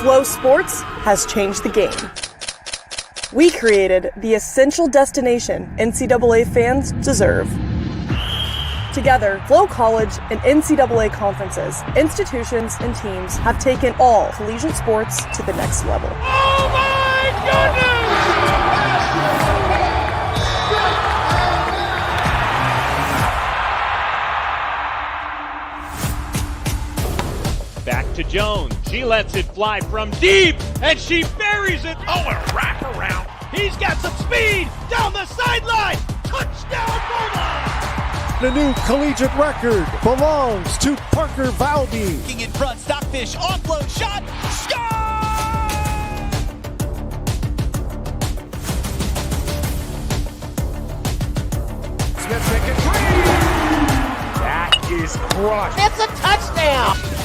Flow Sports has changed the game. We created the essential destination NCAA fans deserve. Together, Flow College and NCAA conferences, institutions, and teams have taken all collegiate sports to the next level. Oh my goodness! Back to Jones. She lets it fly from deep, and she buries it. Oh, a wraparound. He's got some speed down the sideline. Touchdown, Bulldogs! The new collegiate record belongs to Parker Valby. In front, Stockfish, offload shot, score! Smith making three. That is crushed. It's a touchdown!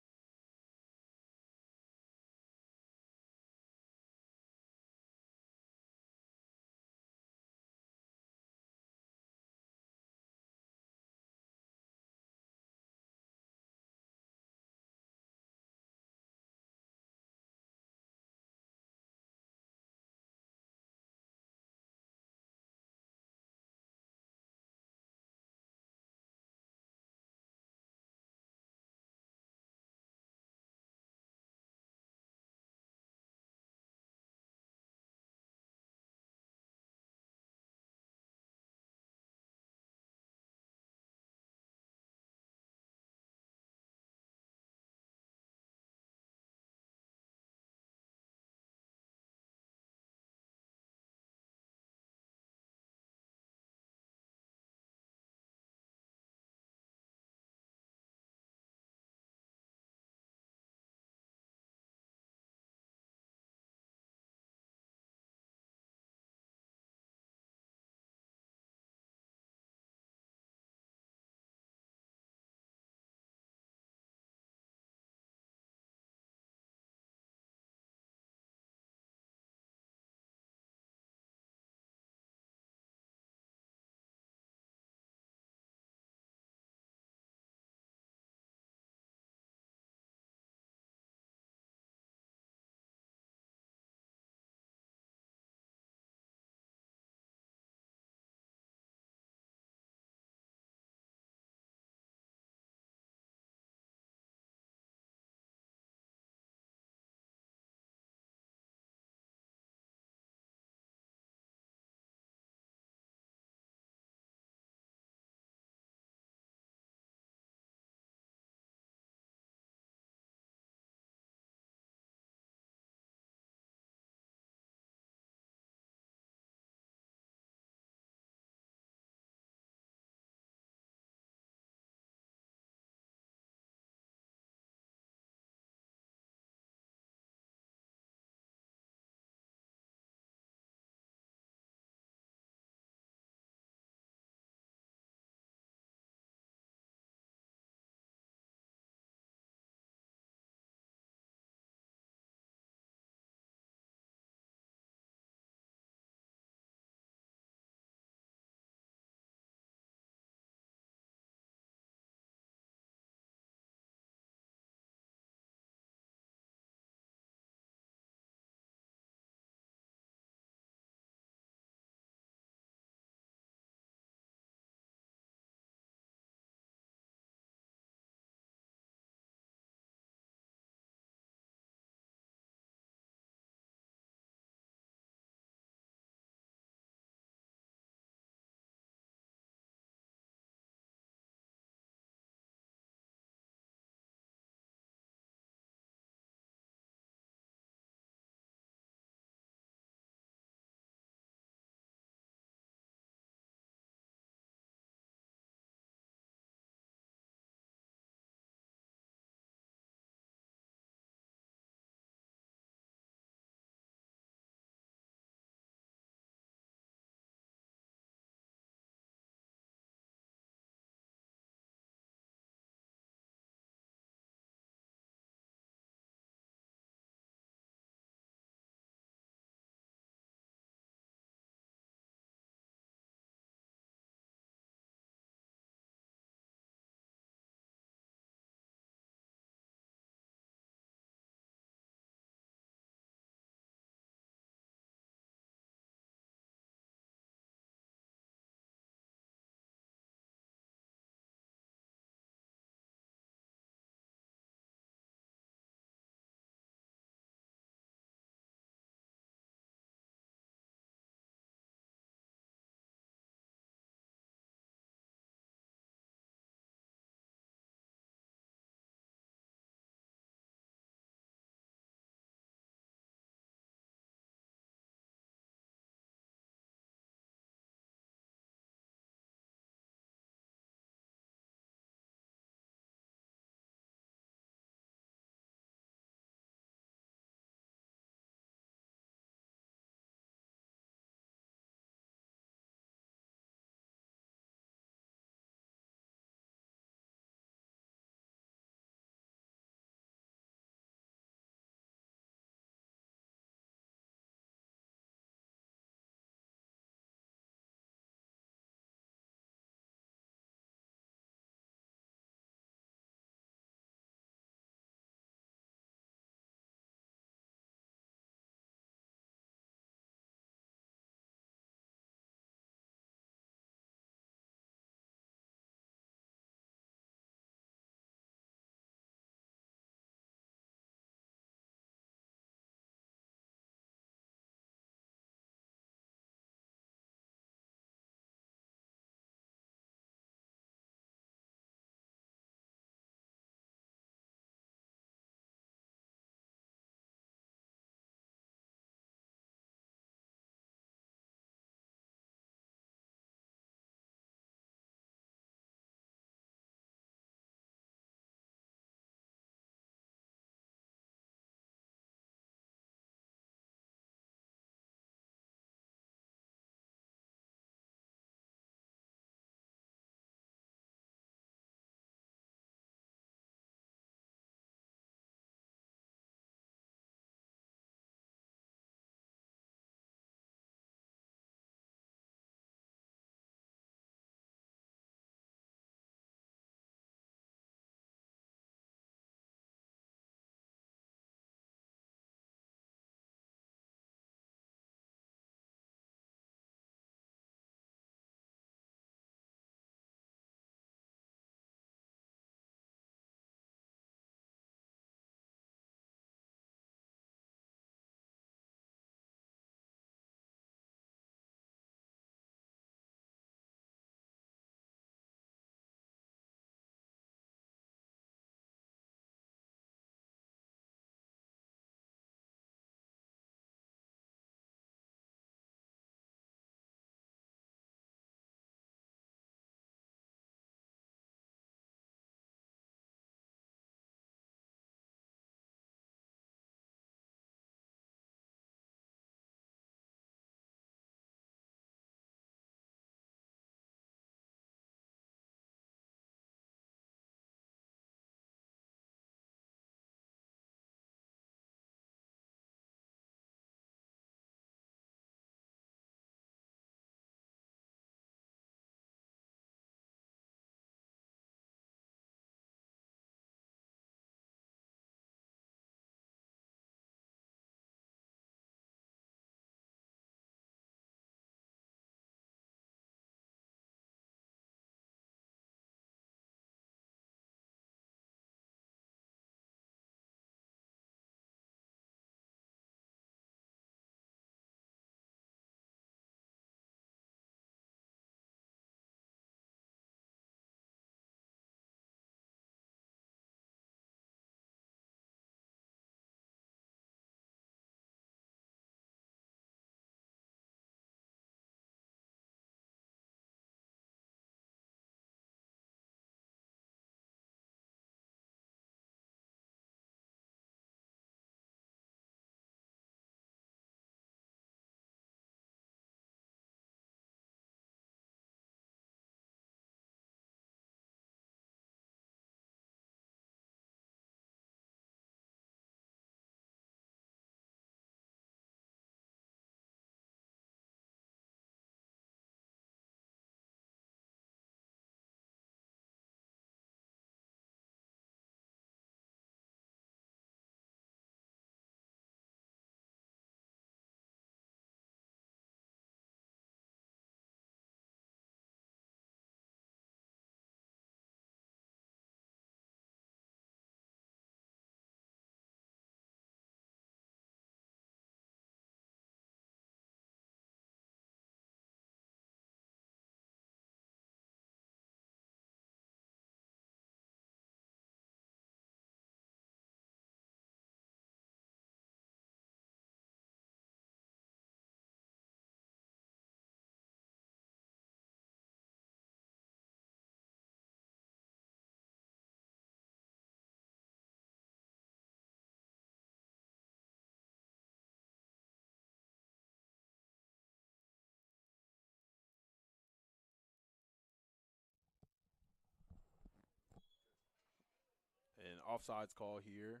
offsides call here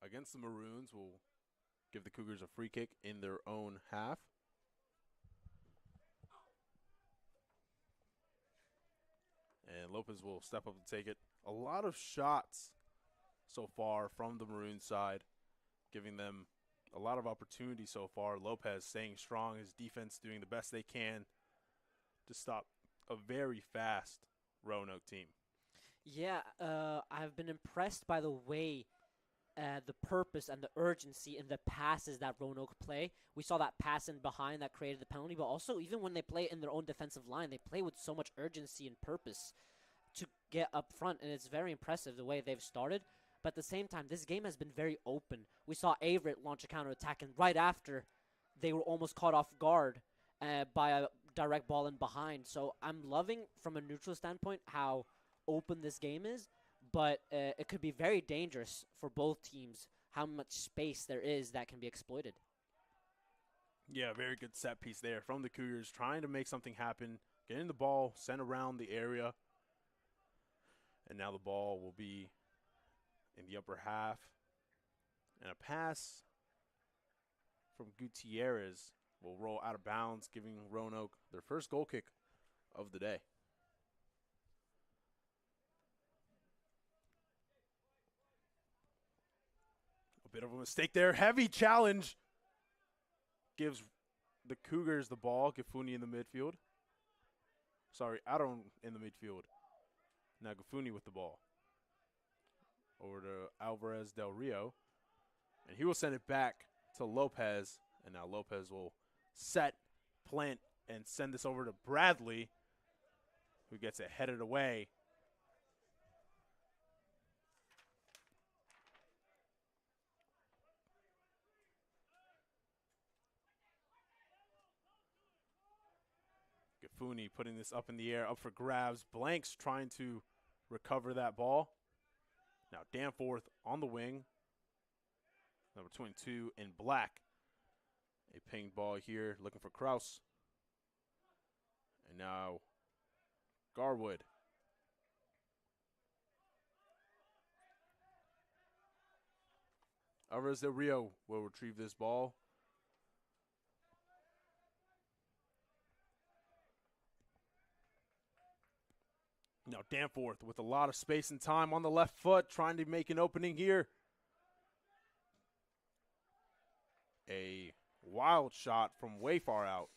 against the Maroons will give the Cougars a free kick in their own half. And Lopez will step up and take it. A lot of shots so far from the Maroon side, giving them a lot of opportunity so far. Lopez staying strong, his defense doing the best they can to stop a very fast Roanoke team. Yeah, I've been impressed by the way the purpose and the urgency in the passes that Roanoke play. We saw that pass in behind that created the penalty, but also even when they play in their own defensive line, they play with so much urgency and purpose to get up front, and it's very impressive the way they've started. But at the same time, this game has been very open. We saw Averett launch a counterattack, and right after, they were almost caught off guard by a direct ball in behind. So I'm loving, from a neutral standpoint, how open this game is, but it could be very dangerous for both teams, how much space there is that can be exploited. Yeah, very good set piece there from the Cougars, trying to make something happen, getting the ball sent around the area. And now the ball will be in the upper half. And a pass from Gutierrez will roll out of bounds, giving Roanoke their first goal kick of the day. A bit of a mistake there. Heavy challenge gives the Cougars the ball. Gafuni in the midfield. Sorry, Adam in the midfield. Now Gafuni with the ball. Over to Alvarez Del Rio. And he will send it back to Lopez. And now Lopez will set, plant, and send this over to Bradley, who gets it headed away. Gafuni putting this up in the air, up for grabs. Blanks trying to recover that ball. Now Danforth on the wing. Number 22 in black. A pinged ball here, looking for Kraus. And now Garwood. Alvarez Del Rio will retrieve this ball. Now Danforth with a lot of space and time on the left foot, trying to make an opening here. A wild shot from way far out.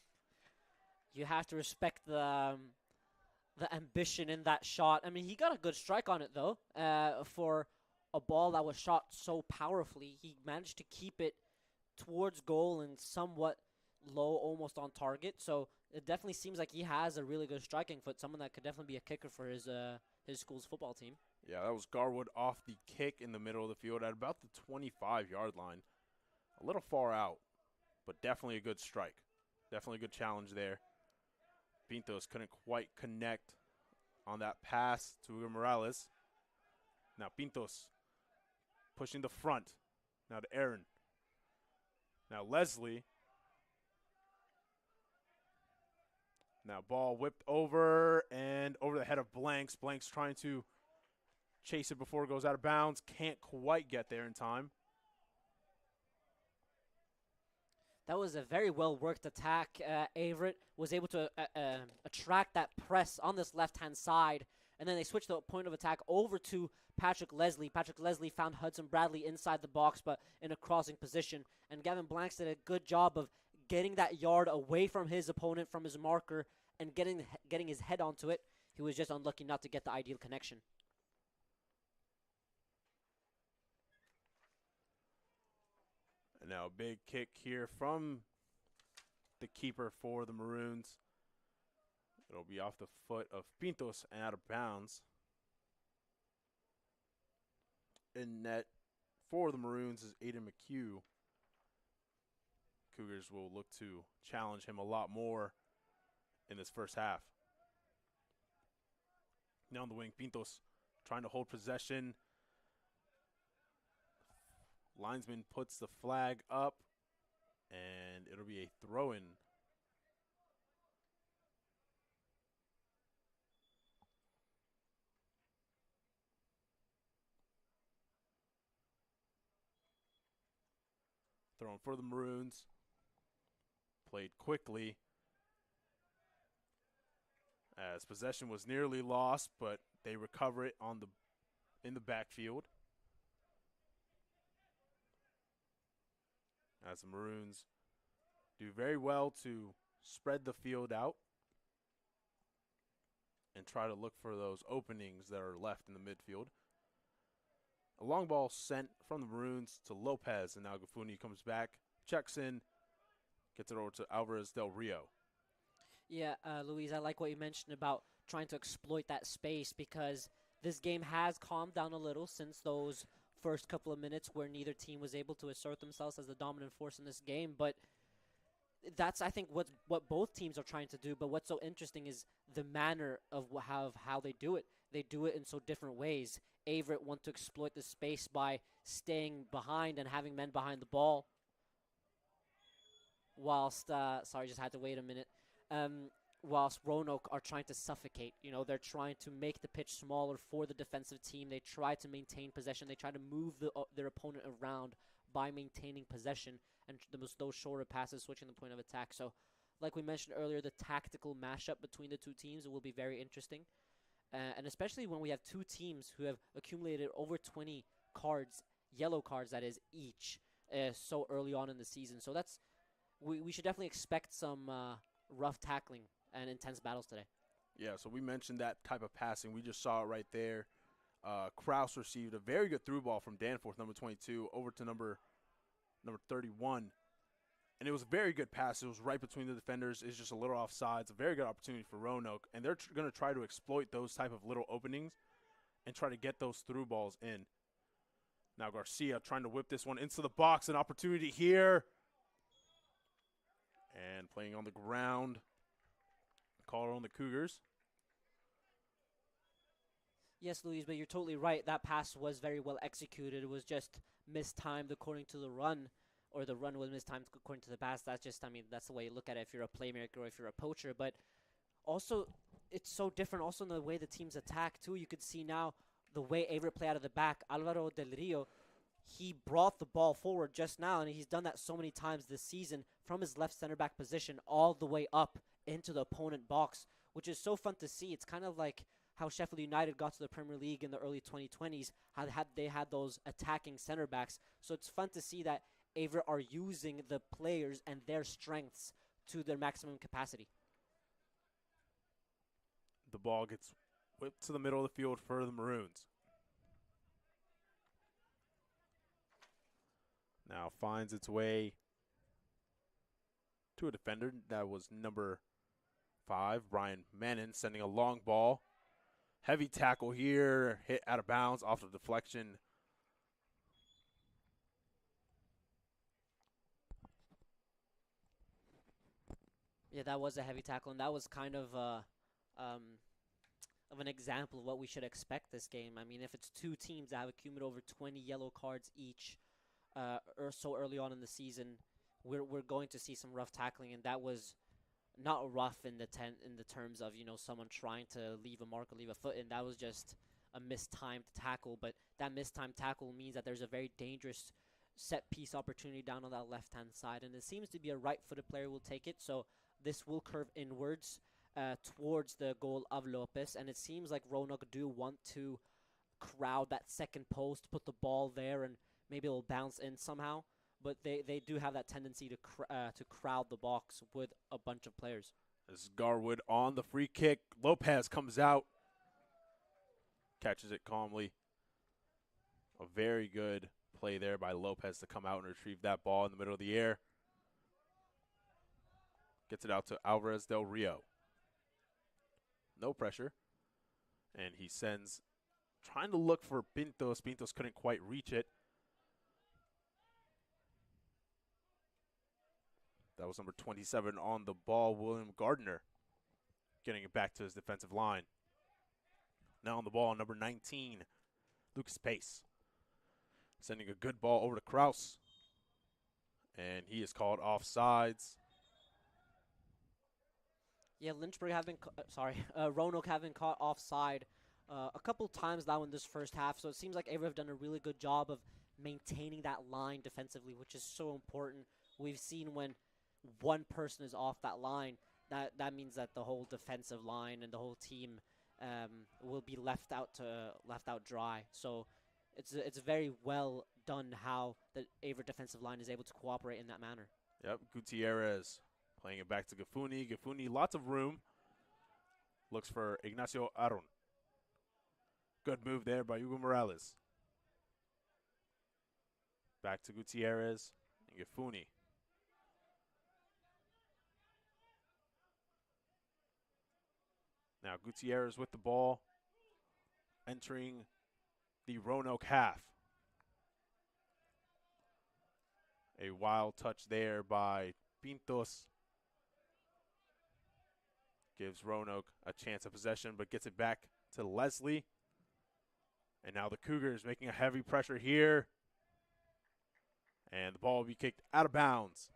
You have to respect the ambition in that shot. I mean, he got a good strike on it, though. For a ball that was shot so powerfully, he managed to keep it towards goal and somewhat low, almost on target. So it definitely seems like he has a really good striking foot, someone that could definitely be a kicker for his school's football team. Yeah, that was Garwood off the kick in the middle of the field at about the 25-yard line. A little far out, but definitely a good strike. Definitely a good challenge there. Pintos couldn't quite connect on that pass to Hugo Morales. Now Pintos pushing the front. Now to Aaron. Now Leslie. Now ball whipped over and over the head of Blanks. Blanks trying to chase it before it goes out of bounds. Can't quite get there in time. That was a very well-worked attack. Averett was able to attract that press on this left-hand side, and then they switched the point of attack over to Patrick Leslie. Patrick Leslie found Hudson Bradley inside the box, but in a crossing position, and Gavin Blanks did a good job of getting that yard away from his opponent, from his marker, and getting his head onto it. He was just unlucky not to get the ideal connection. And now a big kick here from the keeper for the Maroons. It'll be off the foot of Pintos and out of bounds. In net for the Maroons is Aiden McHugh. Cougars will look to challenge him a lot more in this first half. Now on the wing, Pintos trying to hold possession. Linesman puts the flag up, and it'll be a throw-in. Thrown for the Maroons. Played quickly. As possession was nearly lost, but they recover it in the backfield. As the Maroons do very well to spread the field out and try to look for those openings that are left in the midfield. A long ball sent from the Maroons to Lopez, and now Gafuni comes back, checks in, gets it over to Alvarez Del Rio. Yeah, Luis, I like what you mentioned about trying to exploit that space, because this game has calmed down a little since those first couple of minutes where neither team was able to assert themselves as the dominant force in this game. But that's, I think, what both teams are trying to do. But what's so interesting is the manner of how they do it. They do it in so different ways. Averett want to exploit the space by staying behind and having men behind the ball. Whilst, sorry, just had to wait a minute. Whilst Roanoke are trying to suffocate. You know, they're trying to make the pitch smaller for the defensive team. They try to maintain possession. They try to move their opponent around by maintaining possession and those shorter passes, switching the point of attack. So, like we mentioned earlier, the tactical mashup between the two teams will be very interesting. And especially when we have two teams who have accumulated over 20 cards, yellow cards that is, each, so early on in the season. So that's we should definitely expect some rough tackling and intense battles today. Yeah, so we mentioned that type of passing. We just saw it right there. Kraus received a very good through ball from Danforth, number 22, over to number 31. And it was a very good pass. It was right between the defenders. It's just a little offside. It's a very good opportunity for Roanoke. And they're going to try to exploit those type of little openings and try to get those through balls in. Now Garcia trying to whip this one into the box. An opportunity here. And playing on the ground. Call on the Cougars. Yes, Luis, but you're totally right. That pass was very well executed. It was just mistimed according to the run, or the run was mistimed according to the pass. That's just, I mean, that's the way you look at it if you're a playmaker or if you're a poacher. But also, it's so different also in the way the teams attack, too. You could see now the way Averett play out of the back. Alvaro Del Rio, he brought the ball forward just now, and he's done that so many times this season from his left center back position all the way up into the opponent box, which is so fun to see. It's kind of like how Sheffield United got to the Premier League in the early 2020s, how they had those attacking center backs. So it's fun to see that Averett are using the players and their strengths to their maximum capacity. The ball gets whipped to the middle of the field for the Maroons. Now finds its way to a defender. That was number 5, Brian Mannon, sending a long ball. Heavy tackle here, hit out of bounds off the deflection. Yeah, that was a heavy tackle, and that was kind of an example of what we should expect this game. I mean, if it's two teams that have accumulated over 20 yellow cards each, or so early on in the season, we're going to see some rough tackling, and that was not rough in the terms of, you know, someone trying to leave a mark or leave a foot in. That was just a mistimed tackle, but that mistimed tackle means that there's a very dangerous set piece opportunity down on that left hand side, and it seems to be a right-footed player will take it, so this will curve inwards towards the goal of Lopez, and it seems like Roanoke do want to crowd that second post, put the ball there, and maybe it'll bounce in somehow. But they do have that tendency to crowd the box with a bunch of players. This is Garwood on the free kick. Lopez comes out, catches it calmly. A very good play there by Lopez to come out and retrieve that ball in the middle of the air. Gets it out to Alvarez Del Rio. No pressure. And he sends, trying to look for Pintos. Pintos couldn't quite reach it. That was number 27 on the ball, William Gardner, getting it back to his defensive line. Now on the ball, number 19, Lucas Pace, sending a good ball over to Kraus. And he is called offsides. Yeah, Lynchburg Roanoke have been caught offside a couple times now in this first half, so it seems like Averett have done a really good job of maintaining that line defensively, which is so important. We've seen when one person is off that line, that means that the whole defensive line and the whole team will be left out dry. So it's very well done how the Averett defensive line is able to cooperate in that manner. Yep, Gutierrez playing it back to Gafuni. Gafuni, lots of room. Looks for Ignacio Aron. Good move there by Hugo Morales. Back to Gutierrez and Gafuni. Now Gutierrez with the ball, entering the Roanoke half. A wild touch there by Pintos. Gives Roanoke a chance of possession, but gets it back to Leslie. And now the Cougars making a heavy pressure here. And the ball will be kicked out of bounds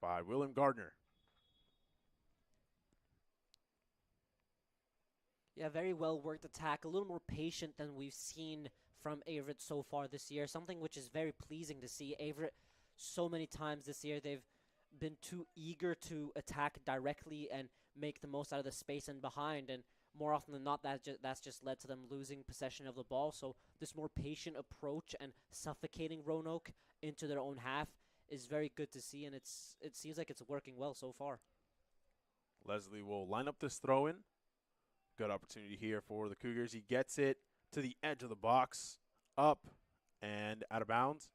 by William Gardner. Yeah, very well worked attack. A little more patient than we've seen from Averett so far this year. Something which is very pleasing to see. Averett, so many times this year, they've been too eager to attack directly and make the most out of the space and behind. And more often than not, that's just led to them losing possession of the ball. So this more patient approach and suffocating Roanoke into their own half is very good to see. And it seems like it's working well so far. Leslie will line up this throw-in. Good opportunity here for the Cougars. He gets it to the edge of the box, up and out of bounds.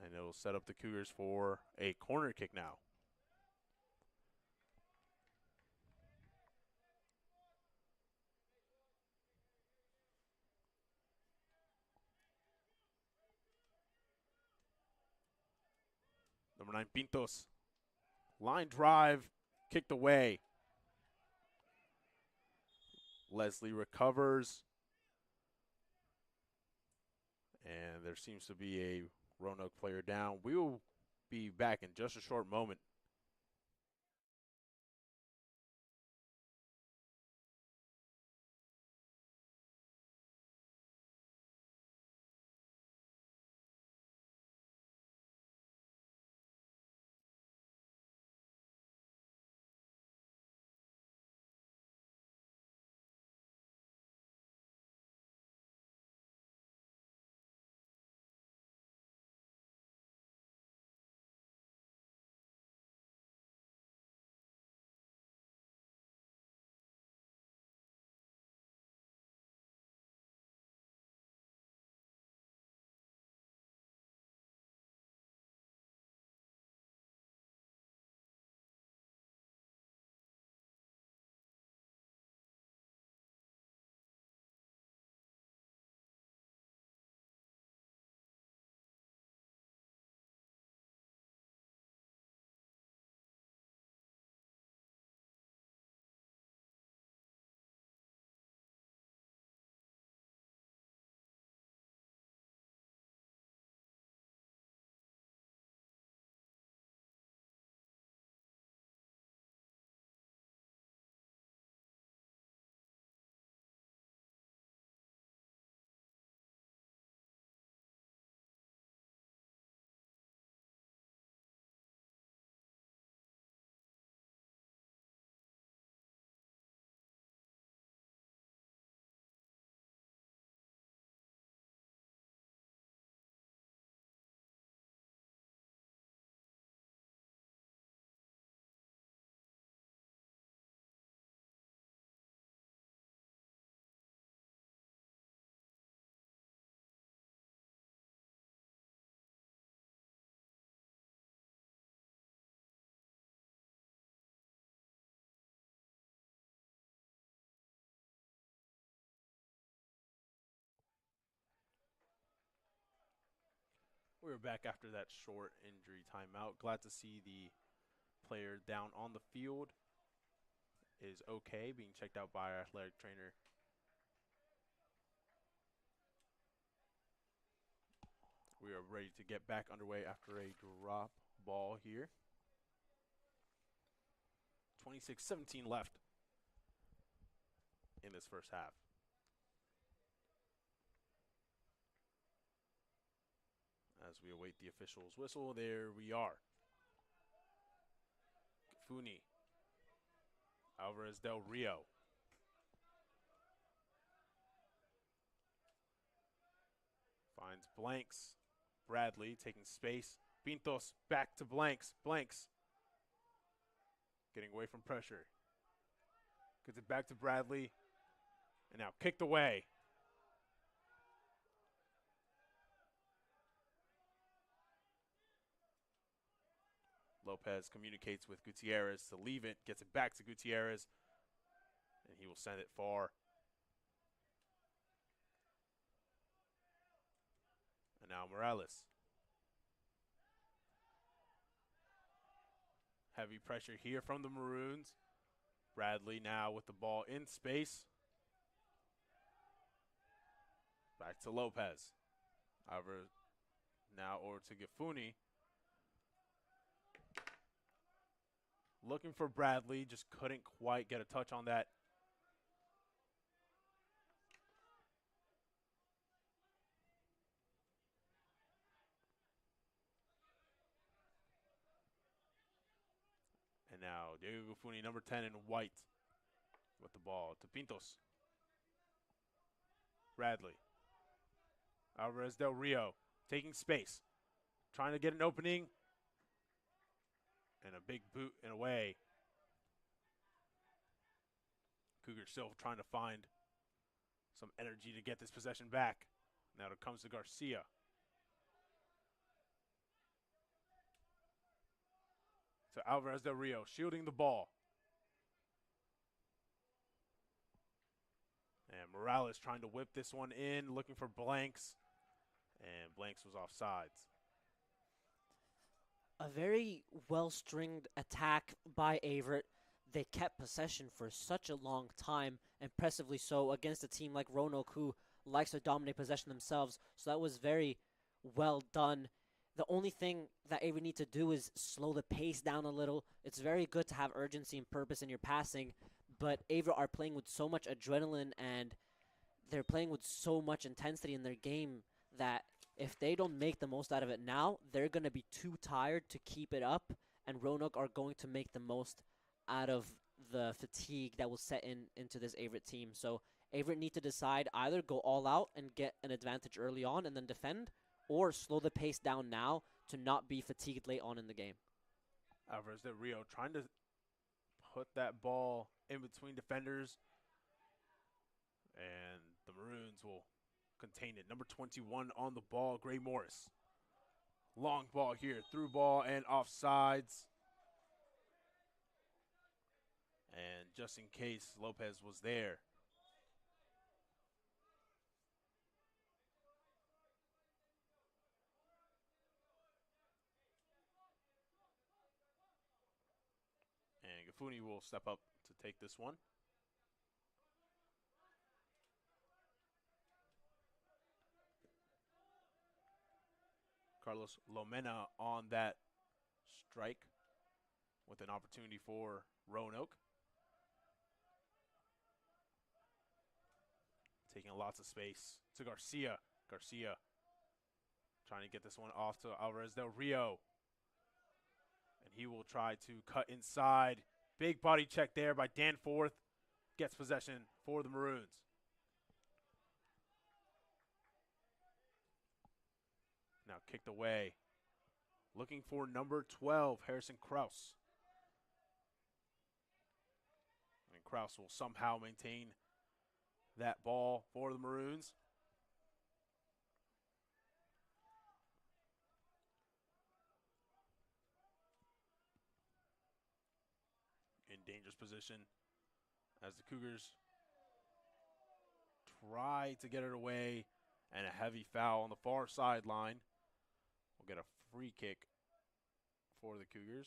And it will set up the Cougars for a corner kick now. Number 9, Pintos. Line drive, kicked away. Leslie recovers. And there seems to be a Roanoke player down. We will be back in just a short moment. We're back after that short injury timeout. Glad to see the player down on the field is okay, being checked out by our athletic trainer. We are ready to get back underway after a drop ball here. 26-17 left in this first half. As we await the official's whistle, there we are. Funi. Alvarez Del Rio. Finds Blanks. Bradley taking space. Pintos back to Blanks. Blanks getting away from pressure. Gets it back to Bradley. And now kicked away. Lopez communicates with Gutierrez to leave it. Gets it back to Gutierrez. And he will send it far. And now Morales. Heavy pressure here from the Maroons. Bradley now with the ball in space. Back to Lopez. However, now over to Gifuni. Looking for Bradley, just couldn't quite get a touch on that. And now Diego Gifuni, number 10 in white, with the ball to Pintos. Bradley. Alvarez Del Rio taking space. Trying to get an opening. And a big boot and away. Cougars still trying to find some energy to get this possession back. Now it comes to Garcia. To Alvarez Del Rio, shielding the ball. And Morales trying to whip this one in, looking for Blanks. And Blanks was offsides. A very well-stringed attack by Averett. They kept possession for such a long time, impressively so, against a team like Roanoke, who likes to dominate possession themselves. So that was very well done. The only thing that Averett need to do is slow the pace down a little. It's very good to have urgency and purpose in your passing, but Averett are playing with so much adrenaline and they're playing with so much intensity in their game that if they don't make the most out of it now, they're going to be too tired to keep it up, and Roanoke are going to make the most out of the fatigue that will set into this Averett team. So Averett need to decide either go all out and get an advantage early on and then defend, or slow the pace down now to not be fatigued late on in the game. Alvarez Del Rio trying to put that ball in between defenders, and the Maroons will contain it. Number 21 on the ball, Gray Morris. Long ball here, through ball and offsides. And just in case Lopez was there. And Gifuni will step up to take this one. Carlos Lomena on that strike with an opportunity for Roanoke. Taking lots of space to Garcia. Garcia trying to get this one off to Alvarez Del Rio. And he will try to cut inside. Big body check there by Danforth. Gets possession for the Maroons. Now kicked away. Looking for number 12, Harrison Kraus. And Kraus will somehow maintain that ball for the Maroons. In dangerous position as the Cougars try to get it away, and a heavy foul on the far sideline. We'll get a free kick for the Cougars.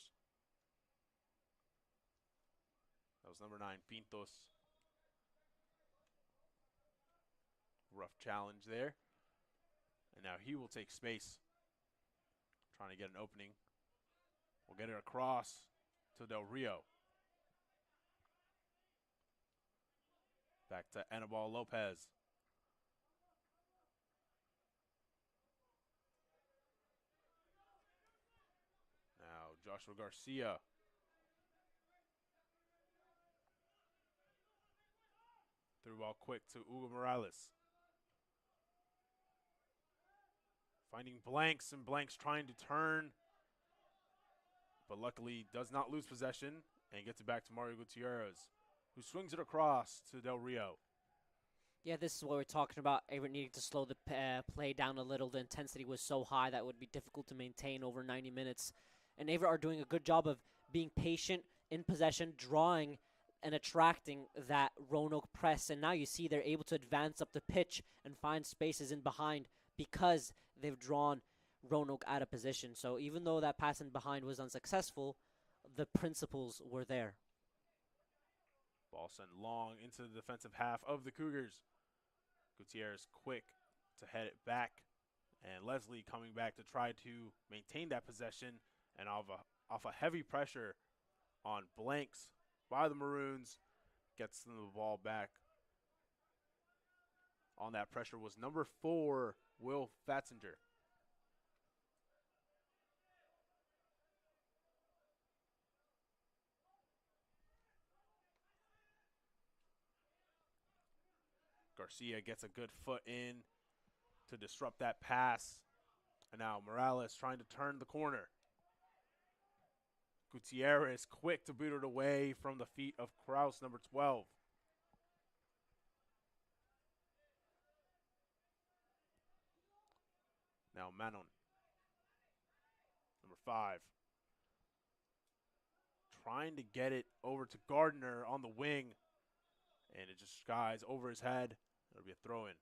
That was number 9, Pintos. Rough challenge there. And now he will take space, trying to get an opening. We'll get it across to Del Rio. Back to Anibal Lopez. Joshua Garcia. Threw ball quick to Hugo Morales. Finding Blanks, and Blanks trying to turn, but luckily does not lose possession and gets it back to Mario Gutierrez, who swings it across to Del Rio. Yeah, this is what we're talking about. Averett needing to slow the play down a little. The intensity was so high that it would be difficult to maintain over 90 minutes. And Averett are doing a good job of being patient in possession, drawing and attracting that Roanoke press. And now you see they're able to advance up the pitch and find spaces in behind because they've drawn Roanoke out of position. So even though that pass in behind was unsuccessful, the principles were there. Ball sent long into the defensive half of the Cougars. Gutierrez quick to head it back, and Leslie coming back to try to maintain that possession, and off a heavy pressure on Blanks by the Maroons, gets them the ball back. On that pressure was number 4, Will Fatzinger. Garcia gets a good foot in to disrupt that pass. And now Morales trying to turn the corner. Gutierrez quick to boot it away from the feet of Kraus, number 12. Now Manon, number 5. Trying to get it over to Gardner on the wing. And it just skies over his head. It'll be a throw-in.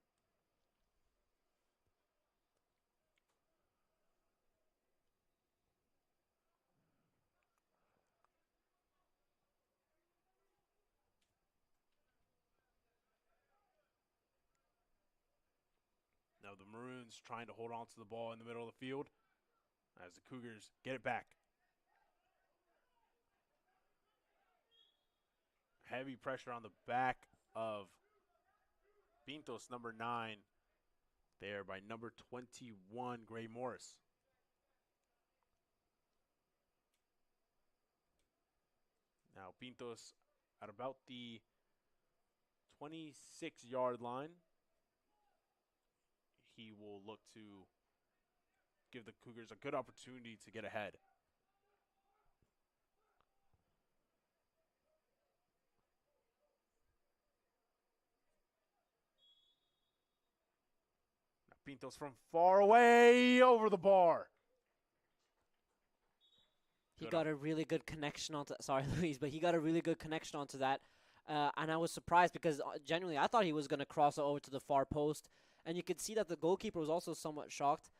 Now the Maroons trying to hold on to the ball in the middle of the field as the Cougars get it back. Heavy pressure on the back of Pintos, number 9, there by number 21, Gray Morris. Now Pintos at about the 26-yard line. He will look to give the Cougars a good opportunity to get ahead. Pintos from far away over the bar. He got a really good connection onto. Sorry, Luis, but he got a really good connection onto that, and I was surprised because genuinely I thought he was going to cross it over to the far post, and you could see that the goalkeeper was also somewhat shocked.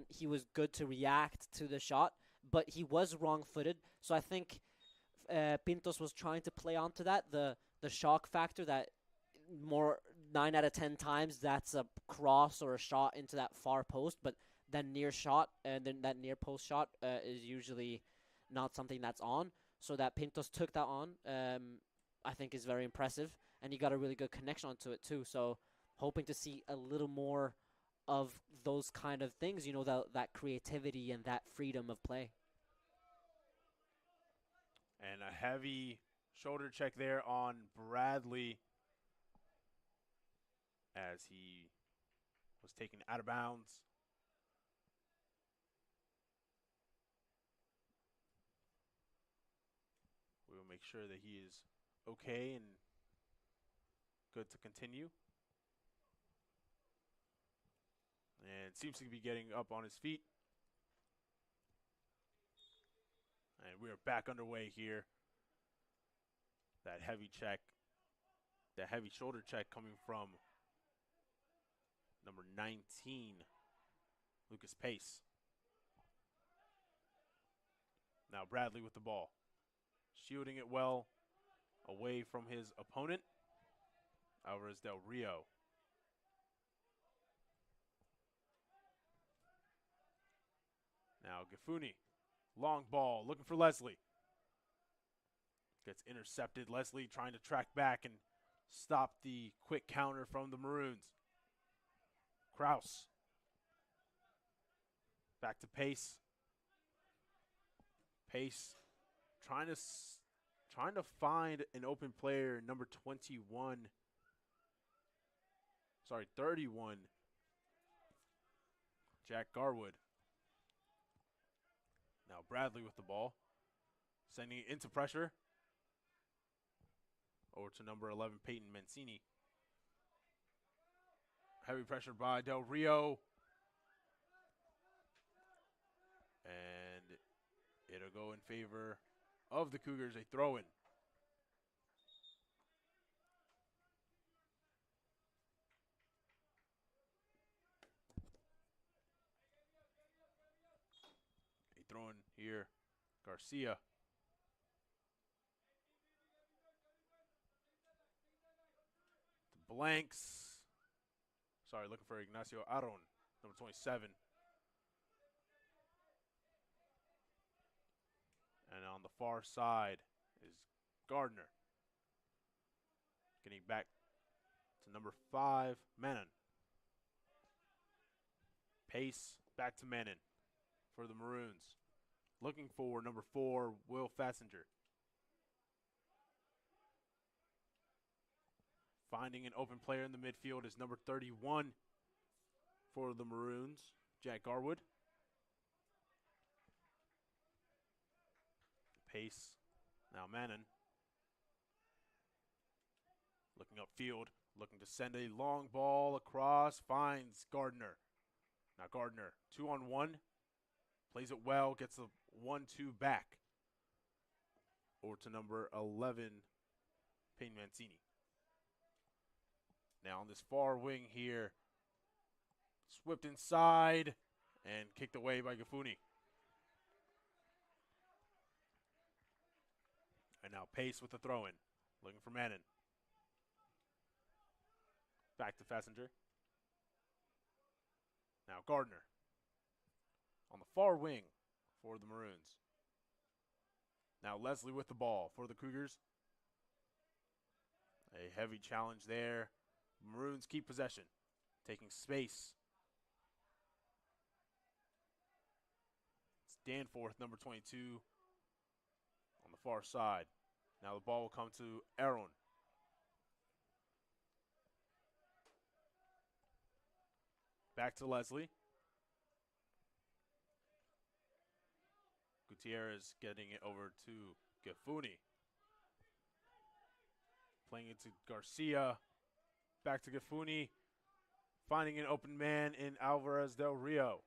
He was good to react to the shot, but he was wrong-footed. So I think Pintos was trying to play onto that, the shock factor that more 9 out of 10 times that's a cross or a shot into that far post, but that near shot and then that near post shot is usually not something that's on. So that Pintos took that on, I think is very impressive, and he got a really good connection onto it too. So hoping to see a little more of those kind of things, you know, that creativity and that freedom of play. And a heavy shoulder check there on Bradley as he was taken out of bounds. We will make sure that he is okay and good to continue. And seems to be getting up on his feet. And we are back underway here. That heavy check, that heavy shoulder check coming from number 19, Lucas Pace. Now Bradley with the ball. Shielding it well away from his opponent, Alvarez Del Rio. Now Gafuni, long ball, looking for Leslie. Gets intercepted. Leslie trying to track back and stop the quick counter from the Maroons. Kraus. Back to Pace. Pace trying to find an open player, number 21. Sorry, 31. Jack Garwood. Now Bradley with the ball. Sending it into pressure. Over to number 11, Peyton Mancini. Heavy pressure by Del Rio. And it'll go in favor of the Cougars, a throw-in. A throw-in here, Garcia. The blanks. Sorry, looking for Ignacio Aron, number 27. And on the far side is Gardner. Getting back to number 5, Manon. Pace back to Manon for the Maroons. Looking for number 4, Will Fatzinger. Finding an open player in the midfield is number 31 for the Maroons, Jack Garwood. Pace, now Manon. Looking upfield, looking to send a long ball across, finds Gardner. Now Gardner, 2-on-1, plays it well, gets a 1-2 back. Over to number 11, Payne Mancini. Now on this far wing here, swept inside and kicked away by Gafuni. And now Pace with the throw-in, looking for Manon. Back to Fatzinger. Now Gardner on the far wing for the Maroons. Now Leslie with the ball for the Cougars. A heavy challenge there. Maroons keep possession, taking space. It's Danforth, number 22, on the far side. Now the ball will come to Aaron. Back to Leslie. Gutierrez getting it over to Gafuni. Playing it to Garcia. Back to Gafuni. Finding an open man in Alvarez del Rio.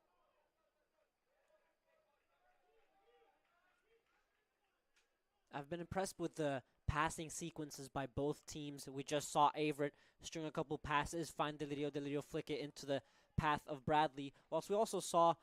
I've been impressed with the passing sequences by both teams. We just saw Averett string a couple passes, find Delirio flick it into the path of Bradley. Whilst we also saw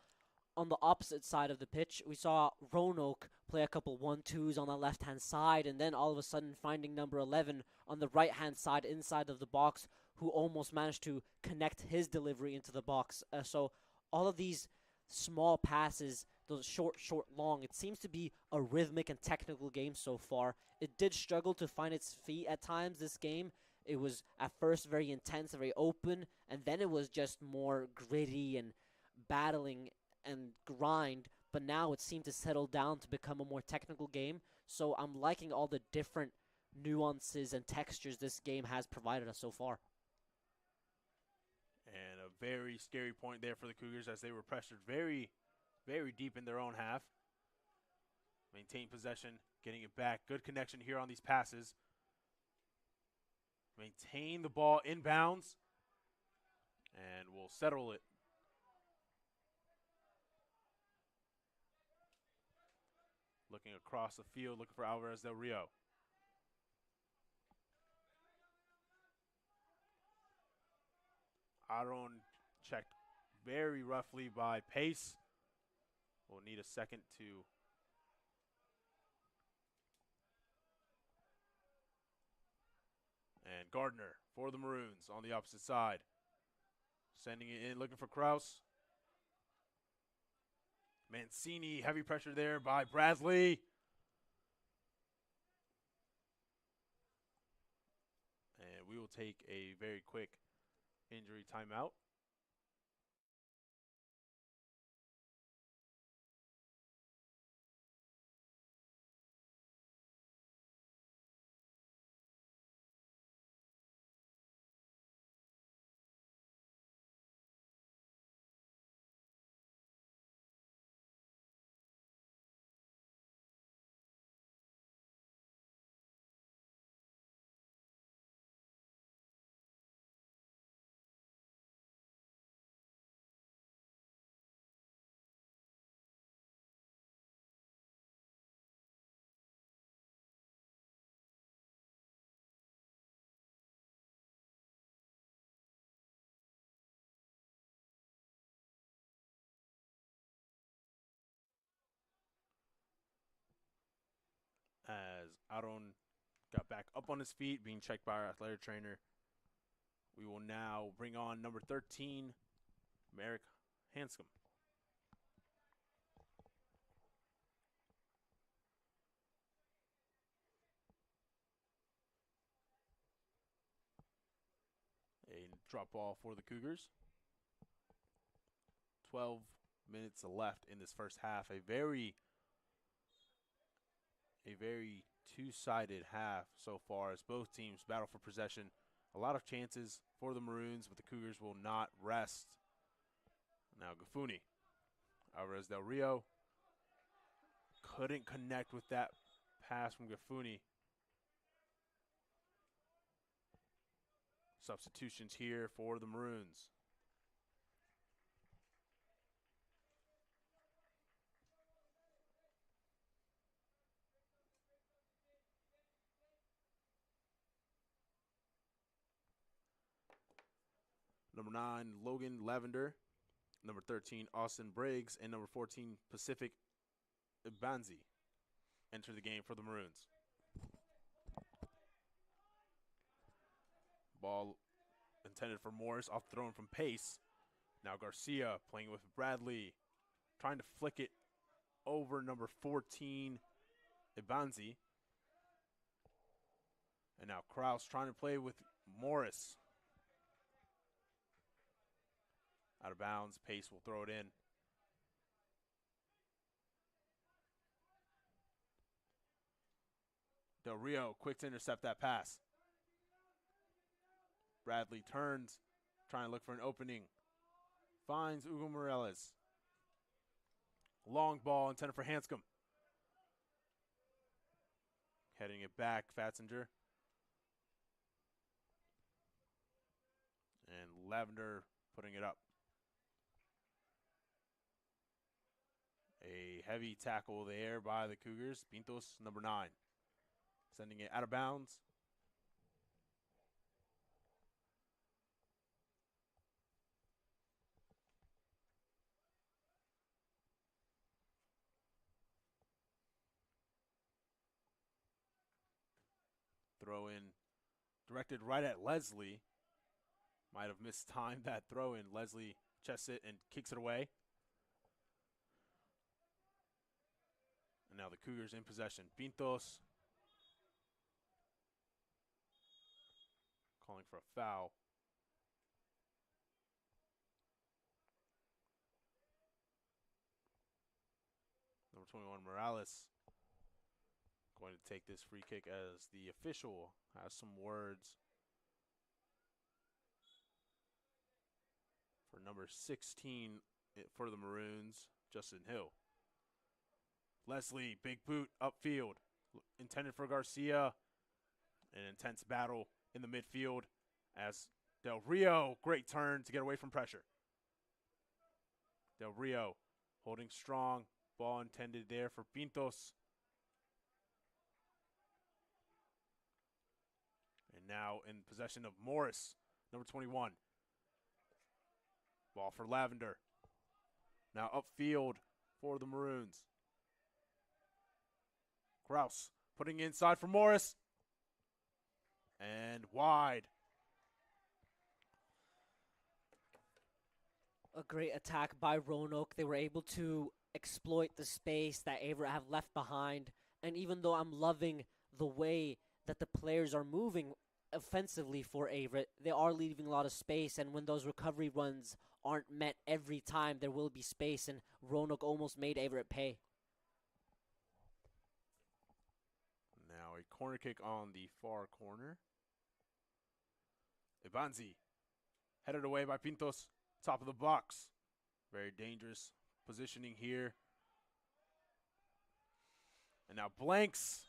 on the opposite side of the pitch, we saw Roanoke play a couple 1-2s on the left-hand side, and then all of a sudden finding number 11 on the right-hand side inside of the box, who almost managed to connect his delivery into the box. So all of these small passes, those short, long, it seems to be a rhythmic and technical game so far. It did struggle to find its feet at times this game. It was at first very intense, very open, and then it was just more gritty and battling and grind, but now it seemed to settle down to become a more technical game. So I'm liking all the different nuances and textures this game has provided us so far. And a very scary point there for the Cougars as they were pressured very, very deep in their own half. Maintain possession, getting it back. Good connection here on these passes. Maintain the ball inbounds, and we'll settle it. Looking across the field, looking for Alvarez del Rio. Aaron checked very roughly by Pace. We'll need a second to and Gardner for the Maroons on the opposite side. Sending it in, looking for Kraus. Mancini, heavy pressure there by Bradley. And we will take a very quick injury timeout. as Aaron got back up on his feet, being checked by our athletic trainer. We will now bring on number 13, Merrick Hanscom. A drop ball for the Cougars. 12 minutes left in this first half. A very two-sided half so far as both teams battle for possession. A lot of chances for the Maroons, but the Cougars will not rest. Now Gafuni. Alvarez Del Rio couldn't connect with that pass from Gafuni. Substitutions here for the Maroons. Number 9, Logan Lavender. Number 13, Austin Briggs. And number 14, Pacific Ibanzi enter the game for the Maroons. Ball intended for Morris, off thrown from pace. Now Garcia playing with Bradley, trying to flick it over number 14, Ibanzi. And now Kraus trying to play with Morris. Out of bounds, Pace will throw it in. Del Rio quick to intercept that pass. Bradley turns, trying to look for an opening. Finds Hugo Morales. Long ball intended for Hanscom. Heading it back, Fatzinger. And Lavender putting it up. A heavy tackle there by the Cougars. Pintos, number 9. Sending it out of bounds. Throw in directed right at Leslie. Might have mistimed that throw in. Leslie chests it and kicks it away. And now the Cougars in possession. Pintos calling for a foul. Number 21, Morales, going to take this free kick as the official has some words for number 16 for the Maroons, Justin Hill. Leslie, big boot upfield, intended for Garcia. An intense battle in the midfield as Del Rio, great turn to get away from pressure. Del Rio holding strong, ball intended there for Pintos. And now in possession of Morris, number 21. Ball for Lavender. Now upfield for the Maroons. Kraus putting inside for Morris. And wide. A great attack by Roanoke. They were able to exploit the space that Averett have left behind. And even though I'm loving the way that the players are moving offensively for Averett, they are leaving a lot of space. And when those recovery runs aren't met every time, there will be space. And Roanoke almost made Averett pay. Now a corner kick on the far corner. Ibanzi headed away by Pintos, top of the box. Very dangerous positioning here. And now Blanks.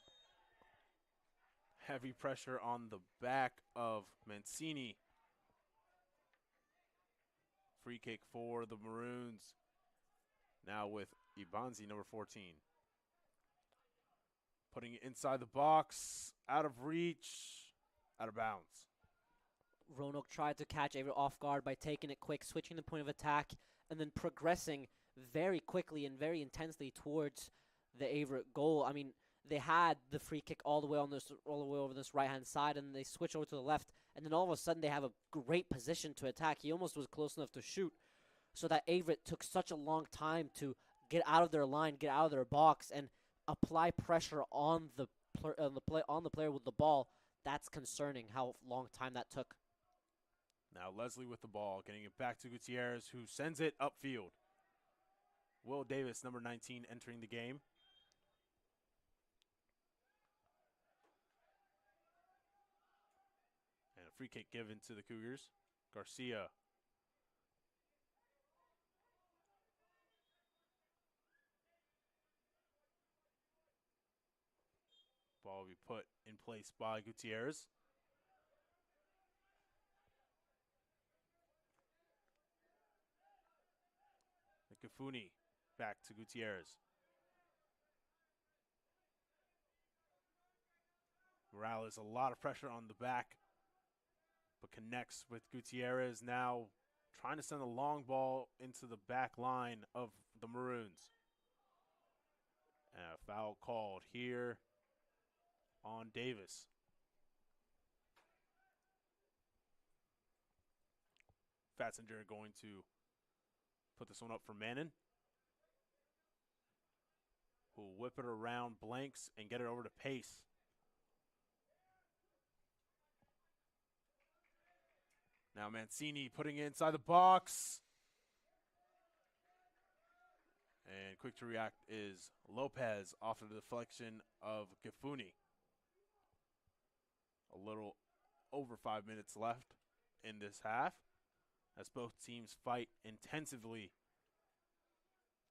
Heavy pressure on the back of Mancini. Free kick for the Maroons. Now with Ibanzi, number 14. Putting it inside the box, out of reach, out of bounds. Roanoke tried to catch Averett off guard by taking it quick, switching the point of attack, and then progressing very quickly and very intensely towards the Averett goal. I mean, they had the free kick all the way over this right-hand side, and they switch over to the left, and then all of a sudden they have a great position to attack. He almost was close enough to shoot, so that Averett took such a long time to get out of their line, get out of their box, and apply pressure on the player with the ball. That's concerning how long time that took. Now Leslie with the ball, getting it back to Gutierrez, who sends it upfield. Will Davis, number 19, entering the game. And a free kick given to the Cougars. Garcia. Ball will be put in place by Gutierrez. Kafuni back to Gutierrez. Morales, a lot of pressure on the back, but connects with Gutierrez, now trying to send a long ball into the back line of the Maroons. And a foul called here on Davis. Fatzinger going to put this one up for Mannon, who will whip it around Blanks and get it over to Pace. Now Mancini putting it inside the box. And quick to react is Lopez off of the deflection of Kifuni. A little over 5 minutes left in this half, as both teams fight intensively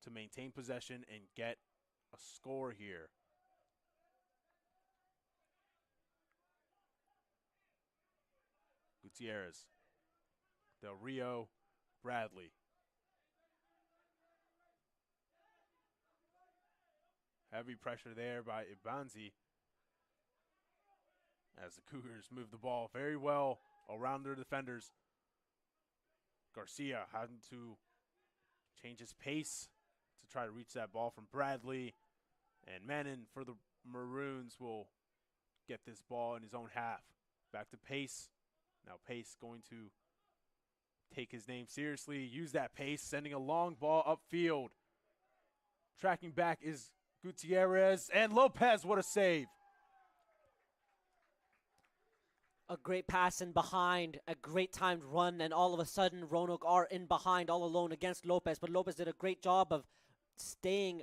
to maintain possession and get a score here. Gutierrez, Del Rio, Bradley. Heavy pressure there by Ibanzi as the Cougars move the ball very well around their defenders. Garcia having to change his pace to try to reach that ball from Bradley. And Mannon for the Maroons will get this ball in his own half. Back to Pace. Now Pace going to take his name seriously, use that pace, sending a long ball upfield. Tracking back is Gutierrez, and Lopez, what a save. A great pass in behind, a great timed run, and all of a sudden Roanoke are in behind all alone against Lopez. But Lopez did a great job of staying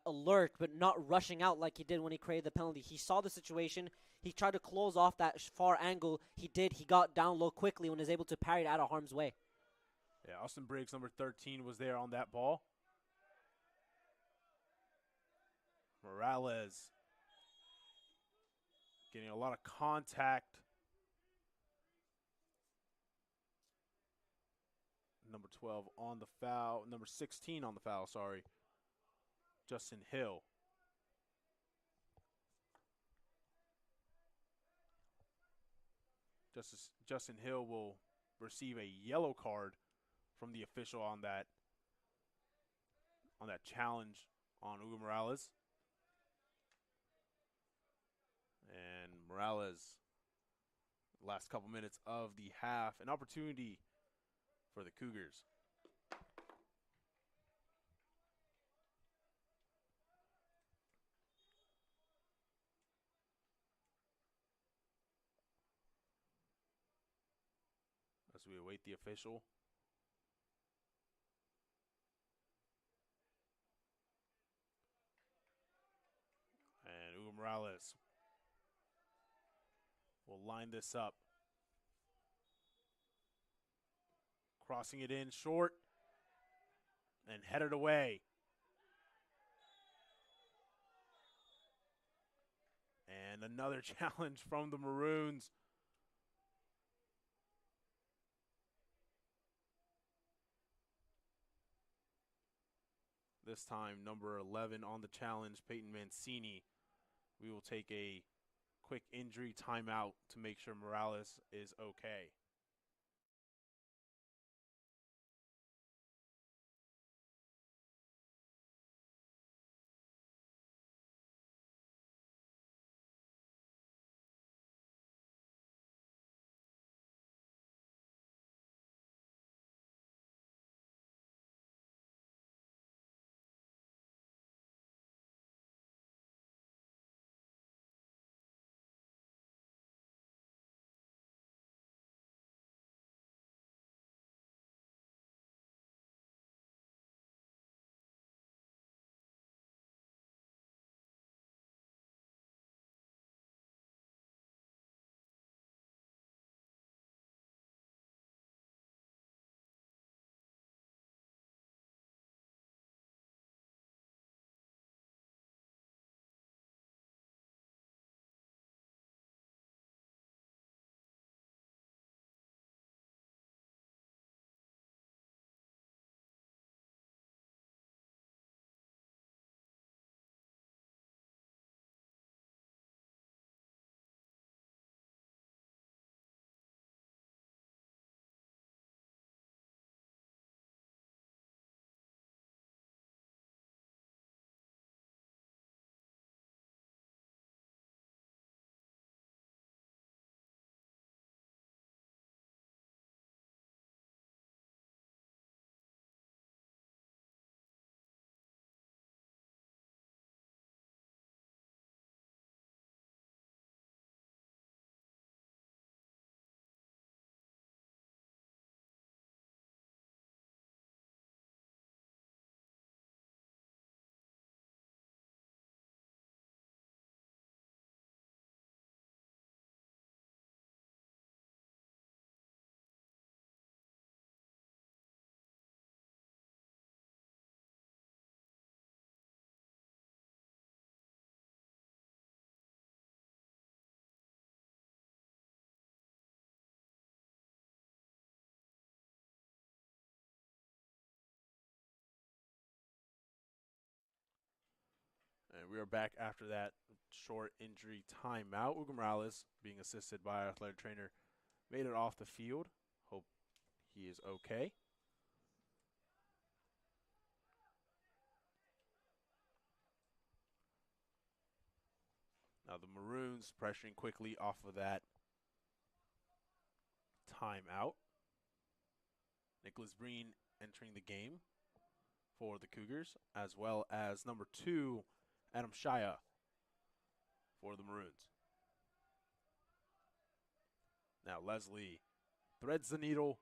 alert, but not rushing out like he did when he created the penalty. He saw the situation. He tried to close off that far angle. He did. He got down low quickly and was able to parry it out of harm's way. Yeah, Austin Briggs, number 13, was there on that ball. Morales getting a lot of contact. Number 12 on the foul. Number 16 on the foul, sorry. Justin Hill. Justin Hill will receive a yellow card from the official on that challenge on Hugo Morales. And Morales, last couple minutes of the half, an opportunity for the Cougars. As we await the official. And Hugo Morales will line this up. Crossing it in short and headed away. And another challenge from the Maroons. This time, number 11 on the challenge, Peyton Mancini. We will take a quick injury timeout to make sure Morales is okay. right, we are back after that short injury timeout. Hugo Morales, being assisted by our athletic trainer, made it off the field. Hope he is okay. Now the Maroons pressuring quickly off of that timeout. Nicholas Breen entering the game for the Cougars, as well as number 2, Adam Shaya for the Maroons. Now Leslie threads the needle,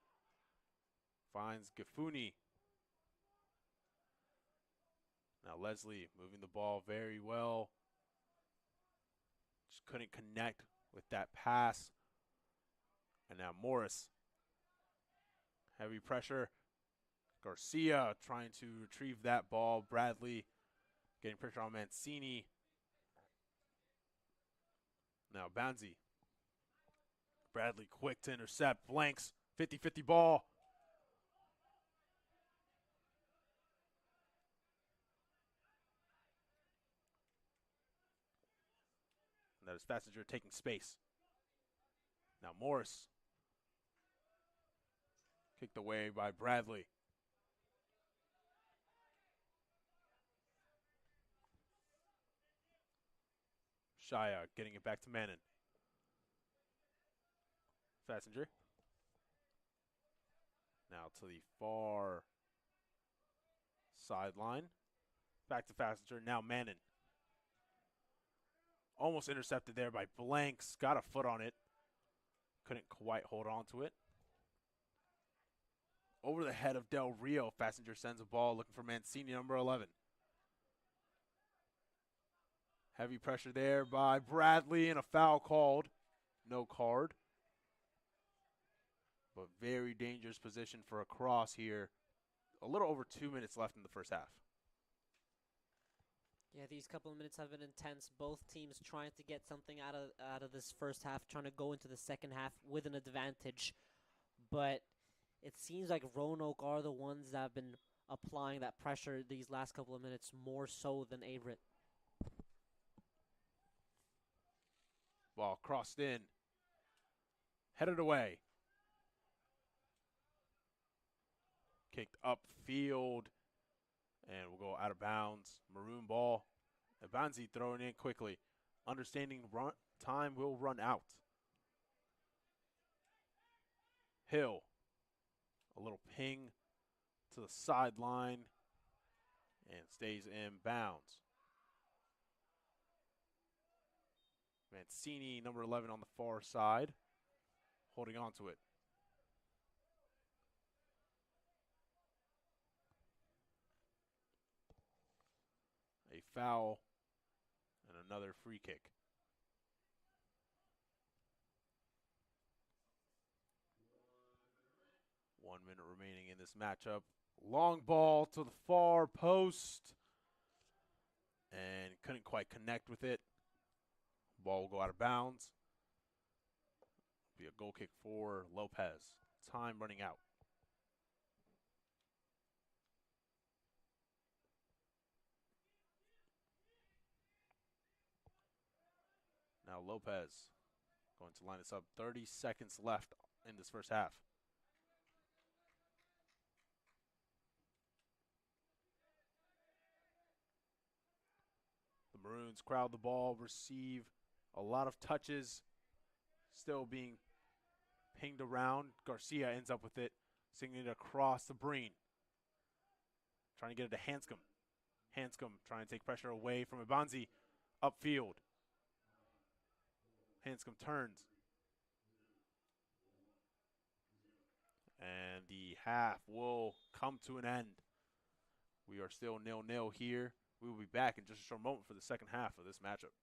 finds Gafuni. Now Leslie moving the ball very well. Just couldn't connect with that pass. And now Morris. Heavy pressure. Garcia trying to retrieve that ball. Bradley getting pressure on Mancini. Now Banzi. Bradley quick to intercept. Blanks. 50-50 ball. And that is Fassinger taking space. Now Morris. Kicked away by Bradley. Shaya getting it back to Mannon. Fassinger. Now to the far sideline. Back to Fassinger. Now Mannon. Almost intercepted there by Blanks. Got a foot on it. Couldn't quite hold on to it. Over the head of Del Rio, Fassinger sends a ball looking for Mancini, number 11. Heavy pressure there by Bradley and a foul called. No card. But very dangerous position for a cross here. A little over 2 minutes left in the first half. Yeah, these couple of minutes have been intense. Both teams trying to get something out of this first half, trying to go into the second half with an advantage. But it seems like Roanoke are the ones that have been applying that pressure these last couple of minutes more so than Averett. Ball crossed in. Headed away. Kicked upfield. And we'll go out of bounds. Maroon ball. Abanzi throwing in quickly. Understanding time will run out. Hill. A little ping to the sideline. And stays in bounds. Mancini, number 11 on the far side. Holding on to it. A foul and another free kick. One minute remaining in this matchup. Long ball to the far post. And couldn't quite connect with it. Ball will go out of bounds. Be a goal kick for Lopez. Time running out. Now Lopez going to line this up. 30 seconds left in this first half. The Maroons crowd the ball, receive a lot of touches. Still being pinged around. Garcia ends up with it, singing it across the Breen. Trying to get it to Hanscom. Hanscom trying to take pressure away from Ibanzi. Upfield. Hanscom turns. And the half will come to an end. We are still 0-0 here. We will be back in just a short moment for the second half of this matchup.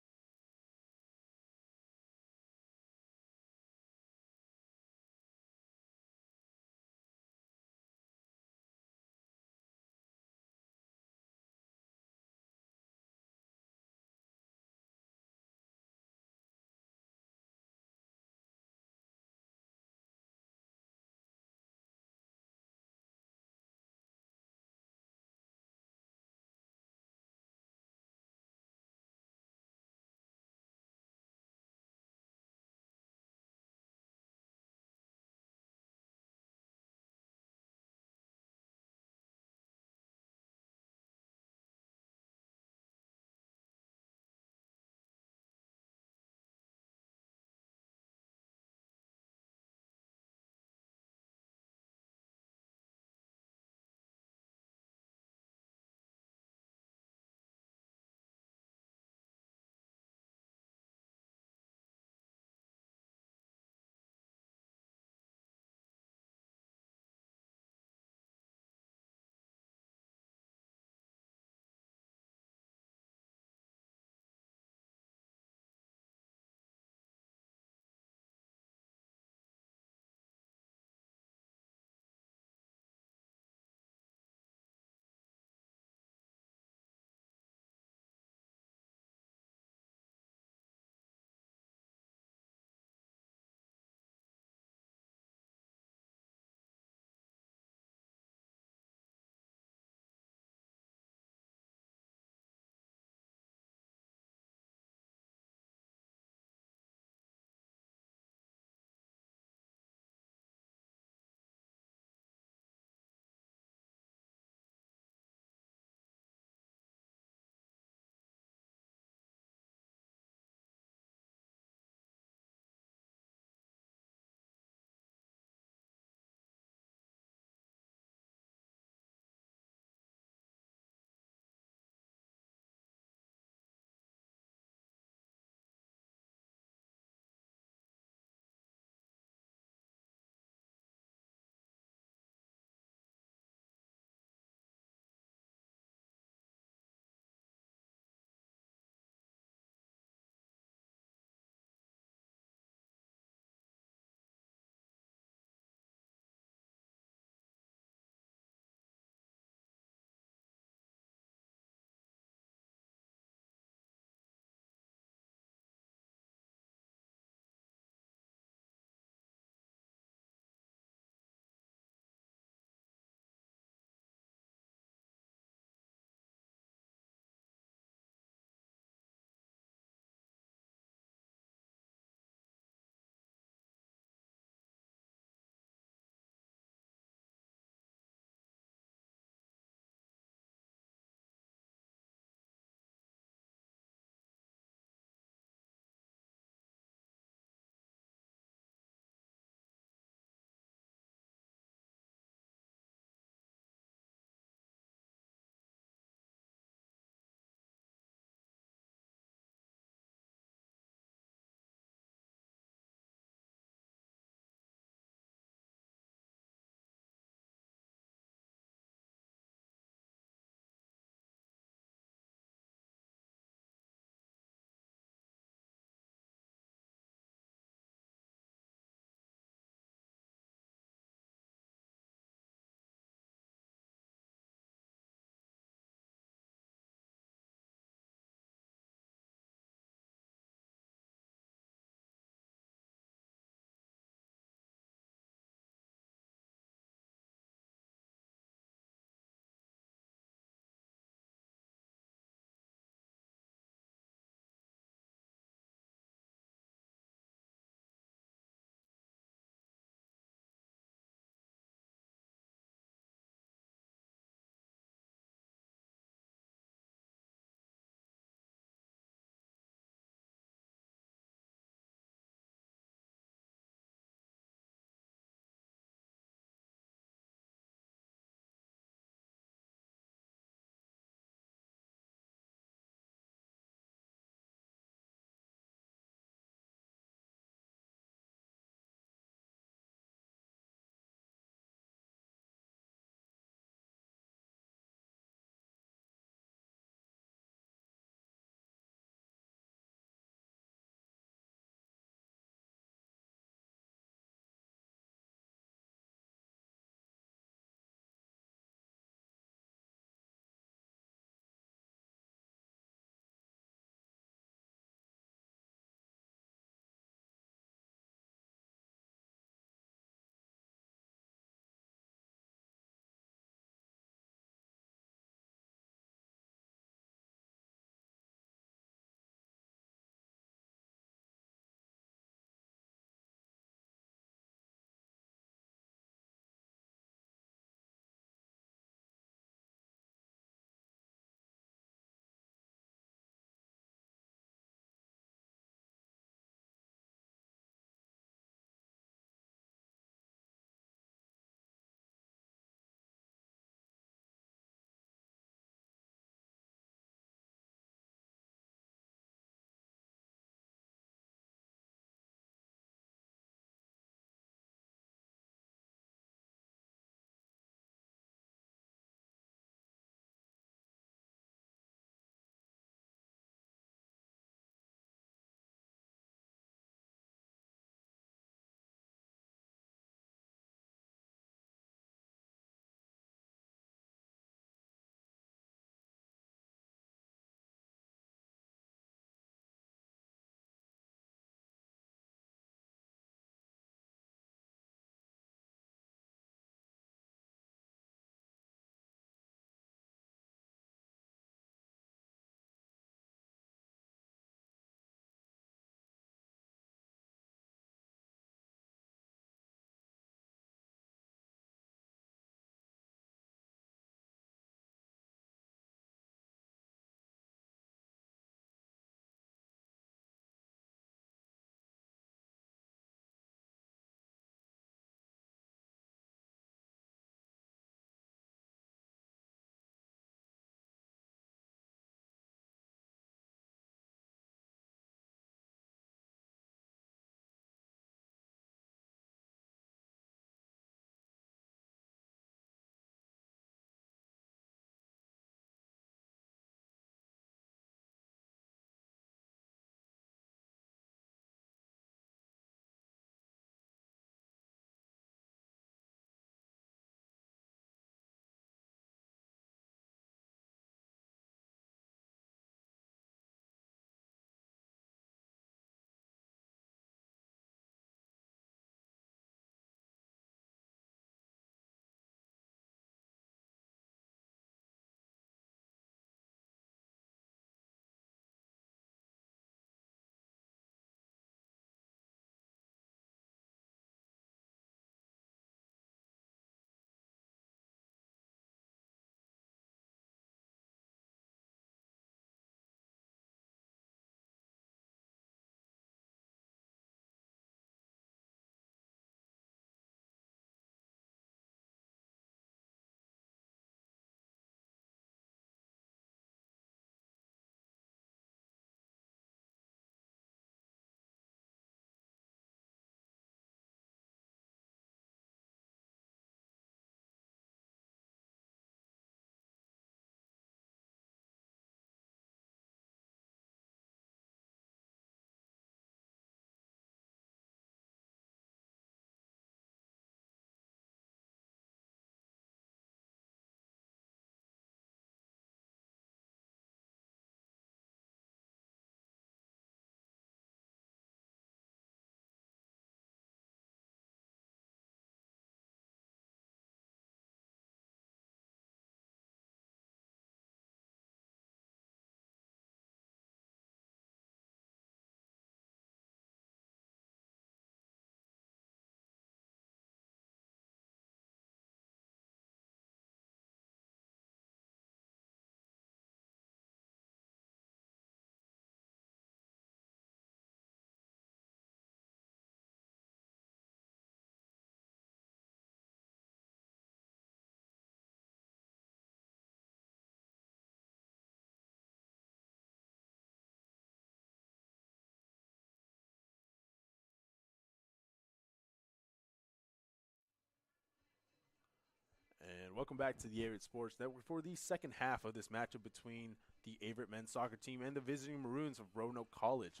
Welcome back to the Averett Sports Network for the second half of this matchup between the Averett men's soccer team and the visiting Maroons of Roanoke College.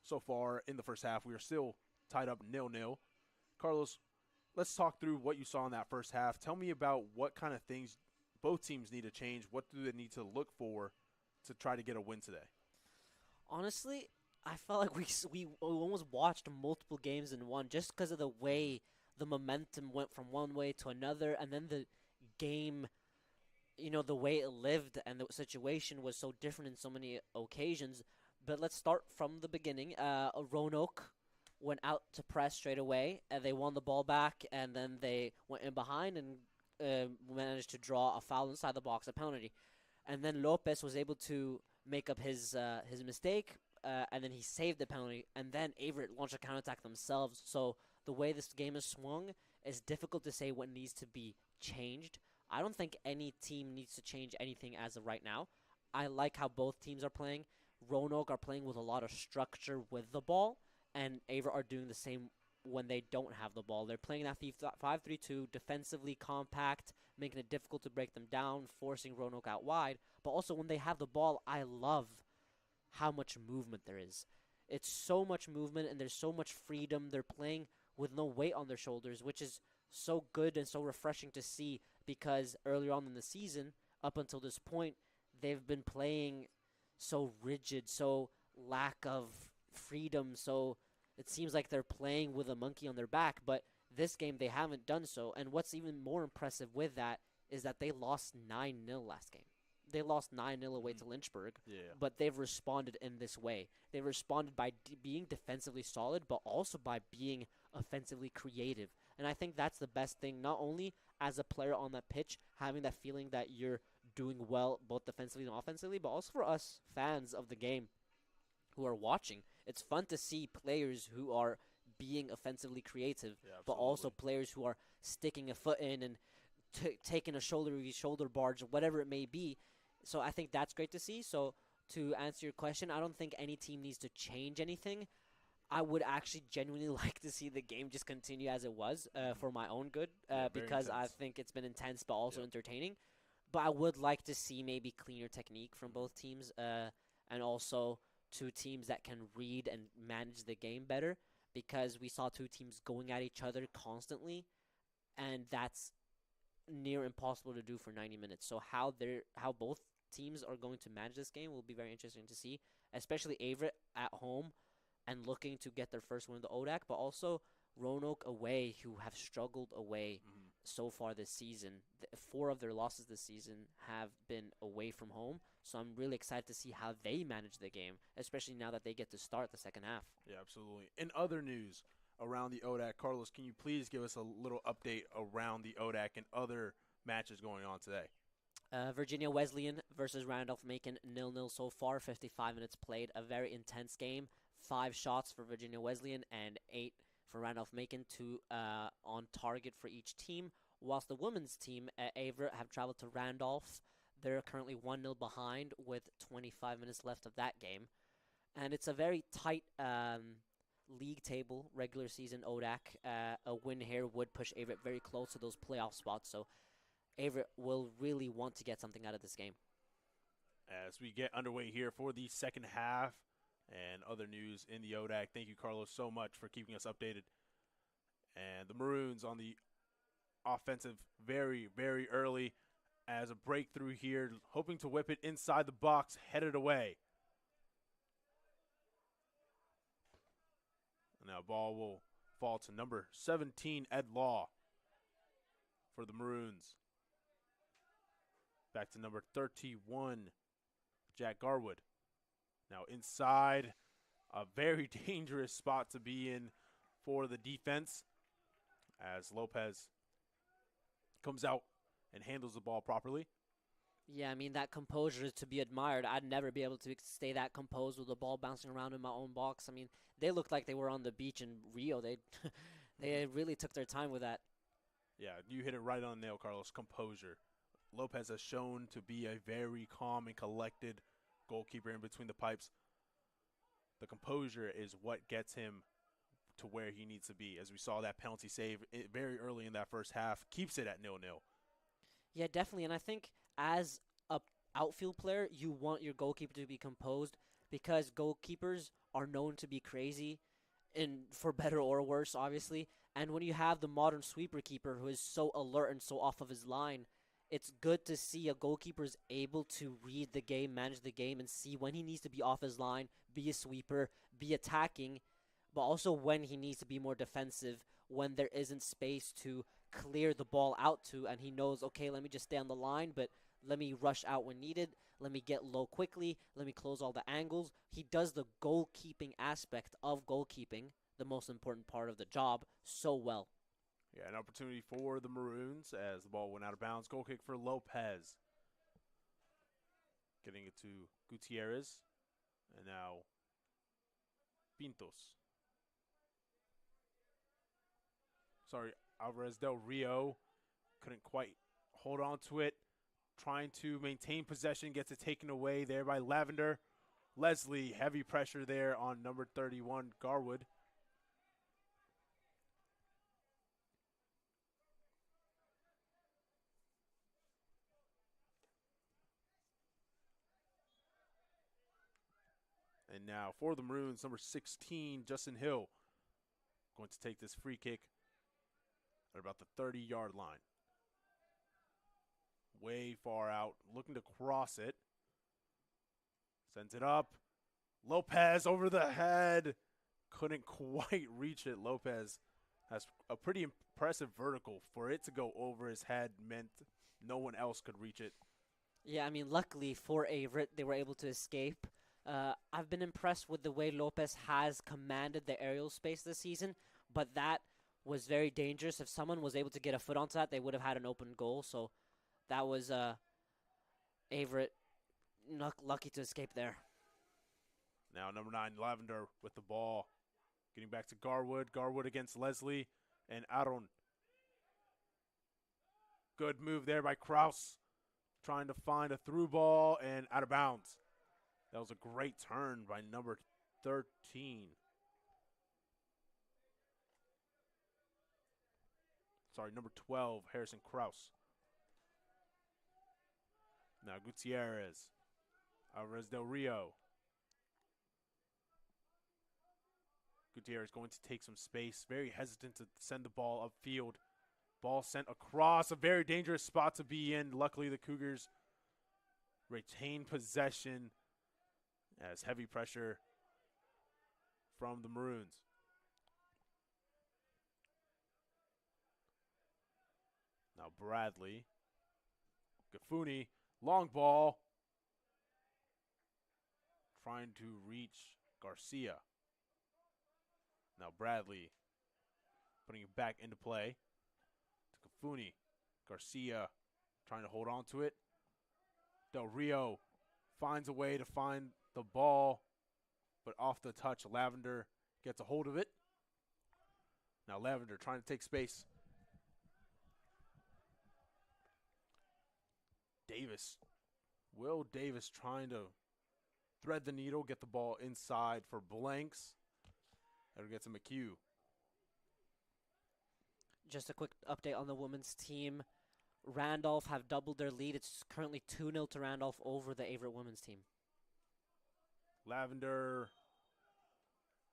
So far in the first half, we are still tied up 0-0. Carlos, let's talk through what you saw in that first half. Tell me about what kind of things both teams need to change. What do they need to look for to try to get a win today? Honestly, I felt like we almost watched multiple games in one just because of the way the momentum went from one way to another, and then the game, the way it lived and the situation was so different in so many occasions. But let's start from the beginning. Roanoke went out to press straight away, and they won the ball back, and then they went in behind and managed to draw a foul inside the box, a penalty. And then Lopez was able to make up his mistake, and then he saved the penalty. And then Averett launched a counterattack themselves. So the way this game is swung, it's difficult to say what needs to be changed. I don't think any team needs to change anything as of right now. I like how both teams are playing. Roanoke are playing with a lot of structure with the ball, and Averett are doing the same when they don't have the ball. They're playing that 5-3-2, defensively compact, making it difficult to break them down, forcing Roanoke out wide. But also when they have the ball, I love how much movement there is. It's so much movement, and there's so much freedom. They're playing with no weight on their shoulders, which is so good and so refreshing to see, because earlier on in the season, up until this point, they've been playing so rigid, so lack of freedom, so it seems like they're playing with a monkey on their back. But this game, they haven't done so. And what's even more impressive with that is that they lost 9-0 last game. They lost 9-0 away to Lynchburg, but they've responded in this way. They responded by being defensively solid, but also by being offensively creative. And I think that's the best thing, not only as a player on that pitch, having that feeling that you're doing well both defensively and offensively, but also for us fans of the game who are watching. It's fun to see players who are being offensively creative, but also players who are sticking a foot in and taking a shoulder barge, whatever it may be. So I think that's great to see. So to answer your question, I don't think any team needs to change anything. I would actually genuinely like to see the game just continue as it was for my own good, because I think it's been intense but also entertaining. But I would like to see maybe cleaner technique from both teams, and also two teams that can read and manage the game better, because we saw two teams going at each other constantly, and that's near impossible to do for 90 minutes. So how both teams are going to manage this game will be very interesting to see, especially Averett at home and looking to get their first win in the ODAC, but also Roanoke away, who have struggled away so far this season. 4 of their losses this season have been away from home, so I'm really excited to see how they manage the game, especially now that they get to start the second half. Yeah, absolutely. In other news around the ODAC, Carlos, can you please give us a little update around the ODAC and other matches going on today? Virginia Wesleyan versus Randolph-Macon, 0-0 so far, 55 minutes played, a very intense game. 5 shots for Virginia Wesleyan and 8 for Randolph-Macon, 2 on target for each team. Whilst the women's team at Averett have traveled to Randolph, they're currently 1-0 behind with 25 minutes left of that game. And it's a very tight league table, regular season ODAC. A win here would push Averett very close to those playoff spots, so Averett will really want to get something out of this game. As we get underway here for the second half and other news in the ODAC, thank you, Carlos, so much for keeping us updated. And the Maroons on the offensive very, very early as a breakthrough here, hoping to whip it inside the box, headed away. Now ball will fall to number 17, Ed Law, for the Maroons. Back to number 31, Jack Garwood. Now inside, a very dangerous spot to be in for the defense, as Lopez comes out and handles the ball properly. Yeah, I mean, that composure is to be admired. I'd never be able to stay that composed with the ball bouncing around in my own box. I mean, they looked like they were on the beach in Rio. They really took their time with that. Yeah, you hit it right on the nail, Carlos. Composure. Lopez has shown to be a very calm and collected goalkeeper in between the pipes. The composure is what gets him to where he needs to be. As we saw that penalty save very early in that first half, keeps it at 0-0. Yeah, definitely. And I think as a outfield player, you want your goalkeeper to be composed because goalkeepers are known to be crazy, and for better or worse, obviously. And when you have the modern sweeper keeper who is so alert and so off of his line, it's good to see a goalkeeper is able to read the game, manage the game, and see when he needs to be off his line, be a sweeper, be attacking, but also when he needs to be more defensive, when there isn't space to clear the ball out to, and he knows, okay, let me just stay on the line, but let me rush out when needed, let me get low quickly, let me close all the angles. He does the goalkeeping aspect of goalkeeping, the most important part of the job, so well. Yeah, an opportunity for the Maroons as the ball went out of bounds. Goal kick for Lopez. Getting it to Gutierrez. And now Pintos. Sorry, Alvarez Del Rio couldn't quite hold on to it. Trying to maintain possession, gets it taken away there by Lavender. Leslie, heavy pressure there on number 31, Garwood. And now for the Maroons, number 16, Justin Hill, going to take this free kick at about the 30-yard line. Way far out, looking to cross it. Sends it up. Lopez over the head. Couldn't quite reach it. Lopez has a pretty impressive vertical. For it to go over his head meant no one else could reach it. Yeah, I mean, luckily for Averett, they were able to escape. I've been impressed with the way Lopez has commanded the aerial space this season, but that was very dangerous. If someone was able to get a foot onto that, they would have had an open goal. So that was Averett lucky to escape there. Now number 9, Lavender with the ball. Getting back to Garwood. Garwood against Leslie and Aaron. Good move there by Kraus. Trying to find a through ball and out of bounds. That was a great turn by number 13. Sorry, number 12, Harrison Kraus. Now Gutierrez. Alvarez Del Rio. Gutierrez going to take some space. Very hesitant to send the ball upfield. Ball sent across. A very dangerous spot to be in. Luckily, the Cougars retain possession as heavy pressure from the Maroons. Now Bradley. Gafuni. Long ball. Trying to reach Garcia. Now Bradley putting it back into play to Gafuni. Garcia trying to hold on to it. Del Rio finds a way to find the ball, but off the touch, Lavender gets a hold of it. Now Lavender trying to take space. Davis. Will Davis trying to thread the needle, get the ball inside for Blanks. That'll get to McHugh. Just a quick update on the women's team. Randolph have doubled their lead. It's currently 2-0 to Randolph over the Averett women's team. Lavender,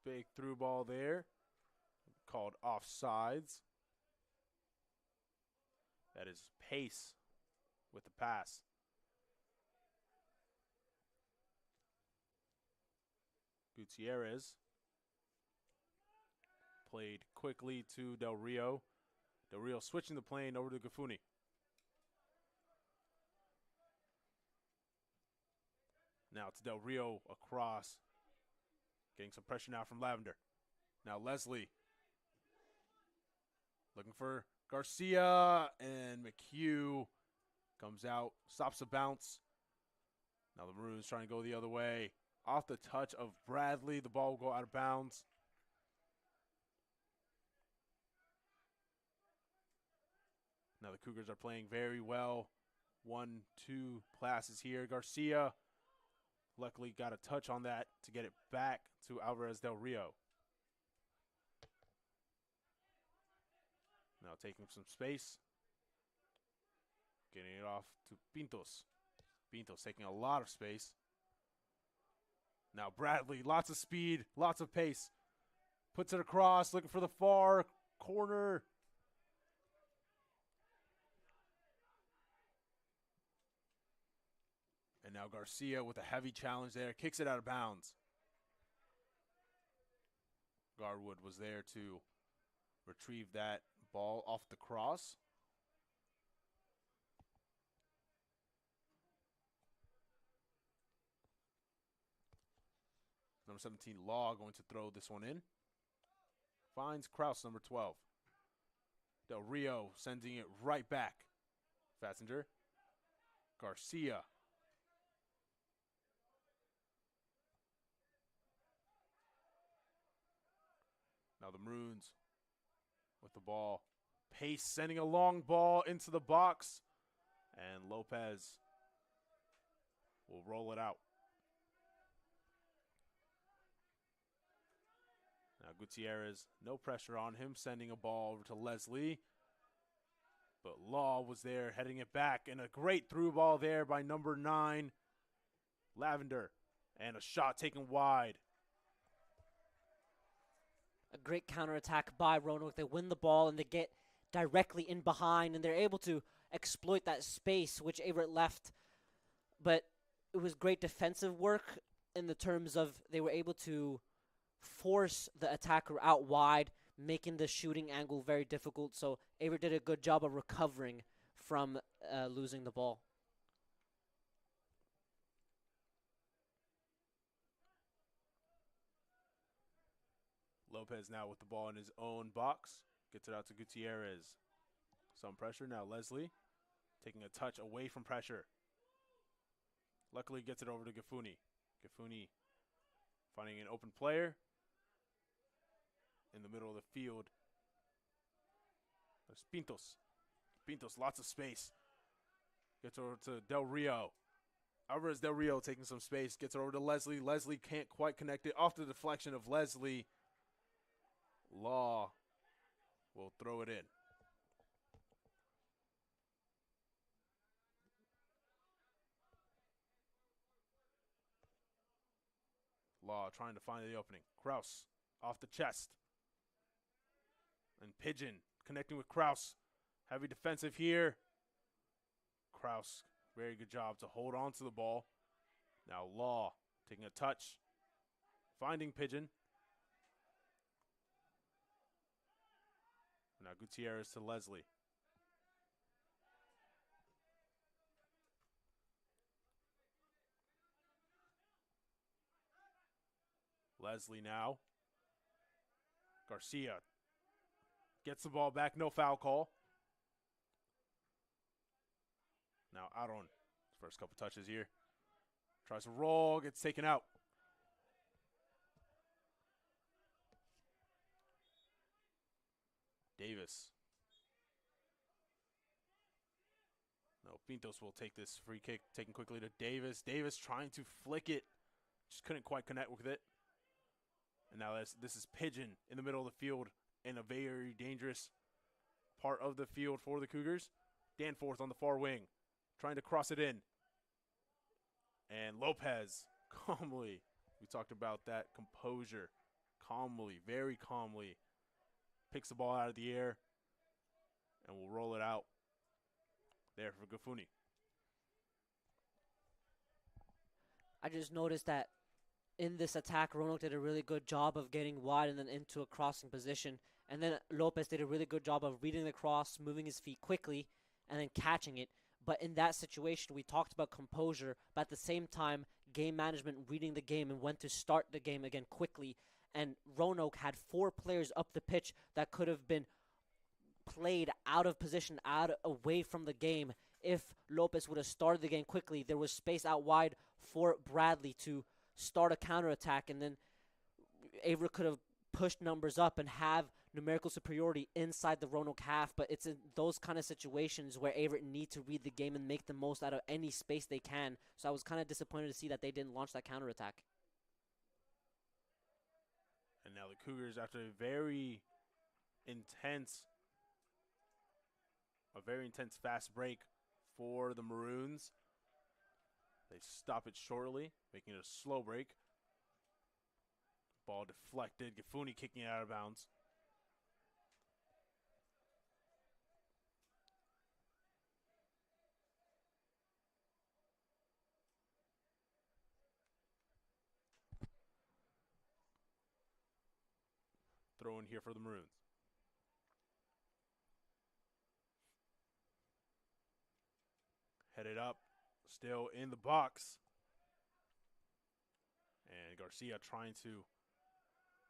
big through ball there. Called offsides. That is Pace with the pass. Gutierrez played quickly to Del Rio. Del Rio switching the plane over to Gafuni. Now it's Del Rio across. Getting some pressure now from Lavender. Now Leslie. Looking for Garcia, and McHugh comes out, stops the bounce. Now the Maroons trying to go the other way. Off the touch of Bradley, the ball will go out of bounds. Now the Cougars are playing very well. 1-2 passes here. Garcia luckily got a touch on that to get it back to Alvarez Del Rio. Now taking some space. Getting it off to Pintos. Pintos taking a lot of space. Now Bradley, lots of speed, lots of pace. Puts it across, looking for the far corner. And now Garcia with a heavy challenge there. Kicks it out of bounds. Garwood was there to retrieve that ball off the cross. Number 17, Law, going to throw this one in. Finds Kraus, number 12. Del Rio sending it right back. Fattinger. Garcia. Now the Maroons with the ball. Pace sending a long ball into the box. And Lopez will roll it out. Now Gutierrez, no pressure on him, sending a ball over to Leslie. But Law was there, heading it back, and a great through ball there by number 9, Lavender. And a shot taken wide. A great counterattack by Roanoke. They win the ball and they get directly in behind, and they're able to exploit that space which Averett left. But it was great defensive work in the terms of they were able to force the attacker out wide, making the shooting angle very difficult. So Averett did a good job of recovering from losing the ball. Lopez now with the ball in his own box. Gets it out to Gutierrez. Some pressure. Now Leslie taking a touch away from pressure. Luckily gets it over to Gafuni. Gafuni finding an open player in the middle of the field. There's Pintos. Pintos, lots of space. Gets over to Del Rio. Alvarez Del Rio taking some space. Gets it over to Leslie. Leslie can't quite connect it. Off the deflection of Leslie. Law will throw it in. Law trying to find the opening. Kraus off the chest. And Pigeon connecting with Kraus. Heavy defensive here. Kraus, very good job to hold on to the ball. Now Law taking a touch. Finding Pigeon. Now Gutierrez to Leslie. Leslie now. Garcia gets the ball back, no foul call. Now Aaron, first couple touches here. Tries to roll, gets taken out. Davis. No, Pintos will take this free kick, taken quickly to Davis. Davis trying to flick it, just couldn't quite connect with it. And now this is Pigeon in the middle of the field in a very dangerous part of the field for the Cougars. Danforth on the far wing, trying to cross it in. And Lopez, calmly, we talked about that composure, calmly, very calmly, picks the ball out of the air and will roll it out there for Gafuni. I just noticed that in this attack, Roanoke did a really good job of getting wide and then into a crossing position. And then Lopez did a really good job of reading the cross, moving his feet quickly, and then catching it. But in that situation, we talked about composure, but at the same time, game management, reading the game and when to start the game again quickly. And Roanoke had 4 players up the pitch that could have been played out of position, away from the game. If Lopez would have started the game quickly, there was space out wide for Bradley to start a counterattack, and then Averett could have pushed numbers up and have numerical superiority inside the Roanoke half. But it's in those kind of situations where Averett need to read the game and make the most out of any space they can. So I was kind of disappointed to see that they didn't launch that counterattack. And now the Cougars, after a very intense fast break, for the Maroons. They stop it shortly, making it a slow break. Ball deflected. Gifuni kicking it out of bounds. Throw in here for the Maroons. Headed up, still in the box. And Garcia trying to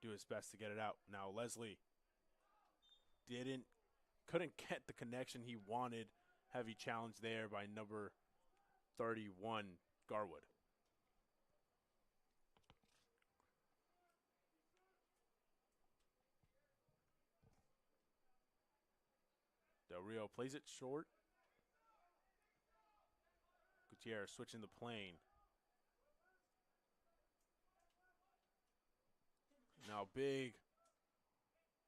do his best to get it out. Now Leslie couldn't get the connection he wanted. Heavy challenge there by number 31, Garwood. Del Rio plays it short. Gutierrez switching the plane. Now big,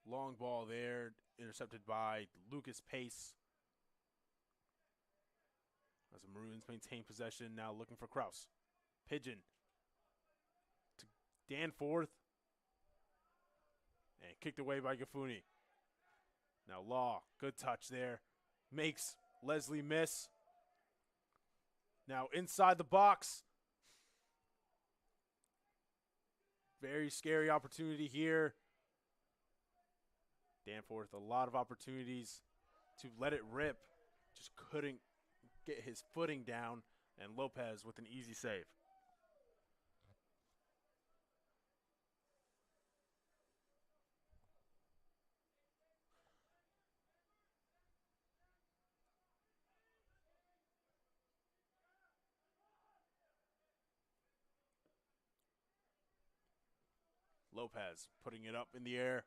long ball there, intercepted by Lucas Pace. As the Maroons maintain possession, now looking for Kraus. Pigeon to Danforth. And kicked away by Gifuni. Now Law, good touch there. Makes Leslie miss. Now inside the box. Very scary opportunity here. Danforth, a lot of opportunities to let it rip. Just couldn't get his footing down. And Lopez with an easy save. Lopez putting it up in the air.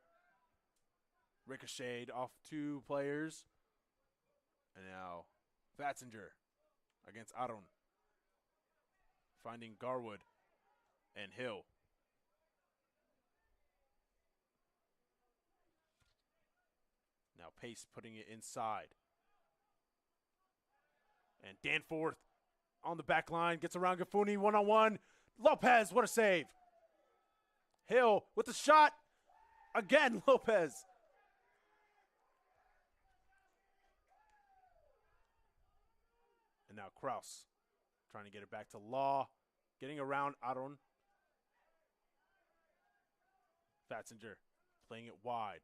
Ricocheted off two players. And now Fatzinger against Aron. Finding Garwood and Hill. Now Pace putting it inside. And Danforth on the back line. Gets around Gifuni one-on-one. Lopez, what a save. Hill with the shot. Again, Lopez. And now Kraus trying to get it back to Law. Getting around Aron. Fatzinger playing it wide.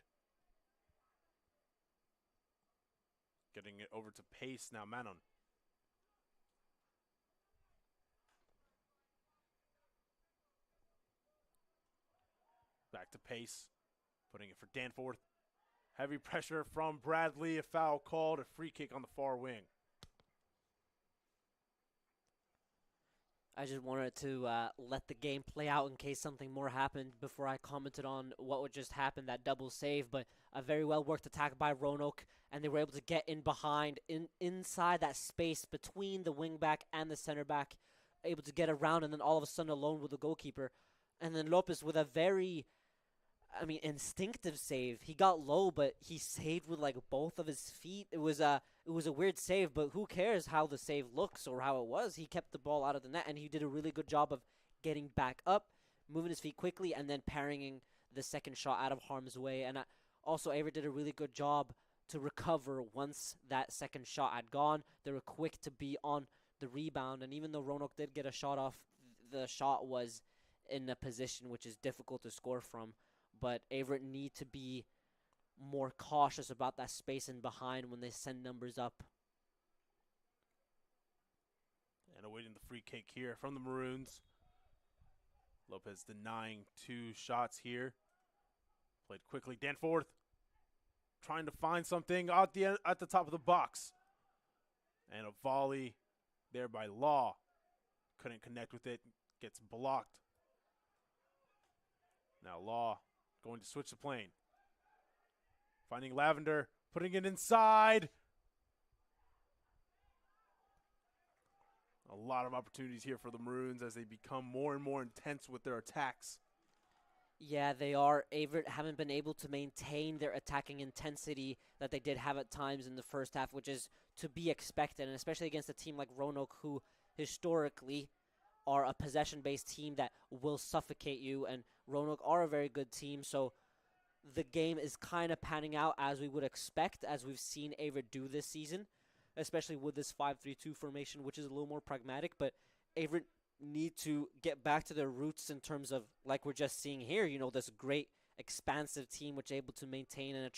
Getting it over to Pace. Now Manon. Back to Pace, putting it for Danforth. Heavy pressure from Bradley, a foul called, a free kick on the far wing. I just wanted to let the game play out in case something more happened before I commented on what would just happen, that double save. But a very well worked attack by Roanoke, and they were able to get in behind, inside that space between the wing back and the center back, able to get around, and then all of a sudden alone with the goalkeeper. And then Lopez with a very instinctive save. He got low, but he saved with like both of his feet. It was a weird save, but who cares how the save looks or how it was? He kept the ball out of the net, and he did a really good job of getting back up, moving his feet quickly, and then parrying the second shot out of harm's way. And also, Averett did a really good job to recover once that second shot had gone. They were quick to be on the rebound, and even though Roanoke did get a shot off, the shot was in a position which is difficult to score from. But Averett need to be more cautious about that space in behind when they send numbers up. And awaiting the free kick here from the Maroons. Lopez denying two shots here. Played quickly. Danforth trying to find something at the top of the box. And a volley there by Law. Couldn't connect with it. Gets blocked. Now Law going to switch the plane. Finding Lavender, putting it inside. A lot of opportunities here for the Maroons as they become more and more intense with their attacks. Yeah, they are. Averett haven't been able to maintain their attacking intensity that they did have at times in the first half, which is to be expected, and especially against a team like Roanoke, who historically are a possession-based team that will suffocate you, and Roanoke are a very good team, so the game is kind of panning out as we would expect, as we've seen Averett do this season, especially with this 5-3-2 formation, which is a little more pragmatic, but Averett need to get back to their roots in terms of, like we're just seeing here, this great expansive team which is able to maintain and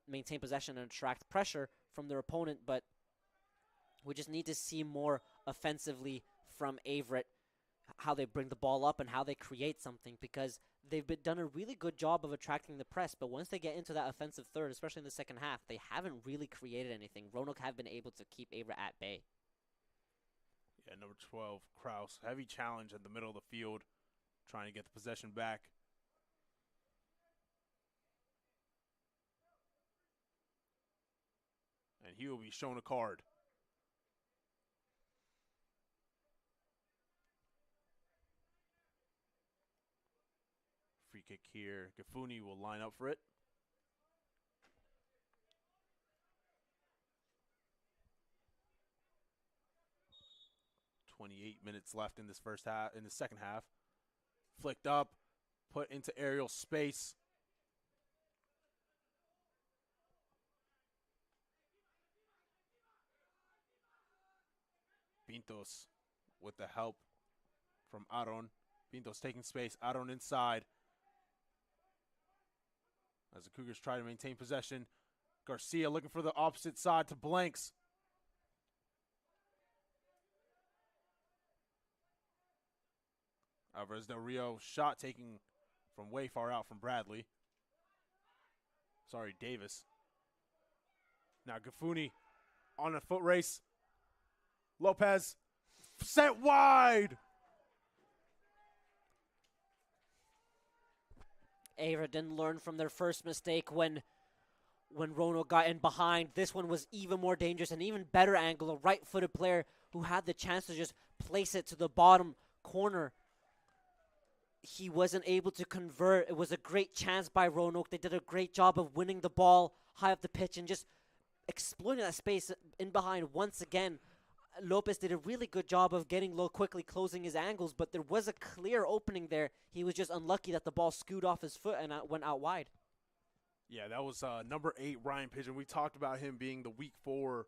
maintain possession and attract pressure from their opponent, but we just need to see more offensively from Averett, how they bring the ball up and how they create something, because they've done a really good job of attracting the press, but once they get into that offensive third, especially in the second half, they haven't really created anything. Roanoke have been able to keep Averett at bay. Yeah, number 12, Kraus. Heavy challenge at the middle of the field, trying to get the possession back. And he will be shown a card. Free kick here. Gafuni will line up for it. .8 minutes left in this first half. In the second half, flicked up, put into aerial space. Pintos with the help from Aron. Pintos taking space. Aron inside. As the Cougars try to maintain possession. Garcia looking for the opposite side to Blanks. Alvarez Del Rio shot taken from way far out from Bradley. Sorry, Davis. Now Gafuni on a foot race. Lopez set wide. Averett didn't learn from their first mistake when Roanoke got in behind. This one was even more dangerous, an even better angle. A right-footed player who had the chance to just place it to the bottom corner. He wasn't able to convert. It was a great chance by Roanoke. They did a great job of winning the ball high up the pitch and just exploiting that space in behind once again. Lopez did a really good job of getting low quickly, closing his angles, but there was a clear opening there. He was just unlucky that the ball scooted off his foot and went out wide. Yeah, that was number 8, Ryan Pigeon. We talked about him being the Week 4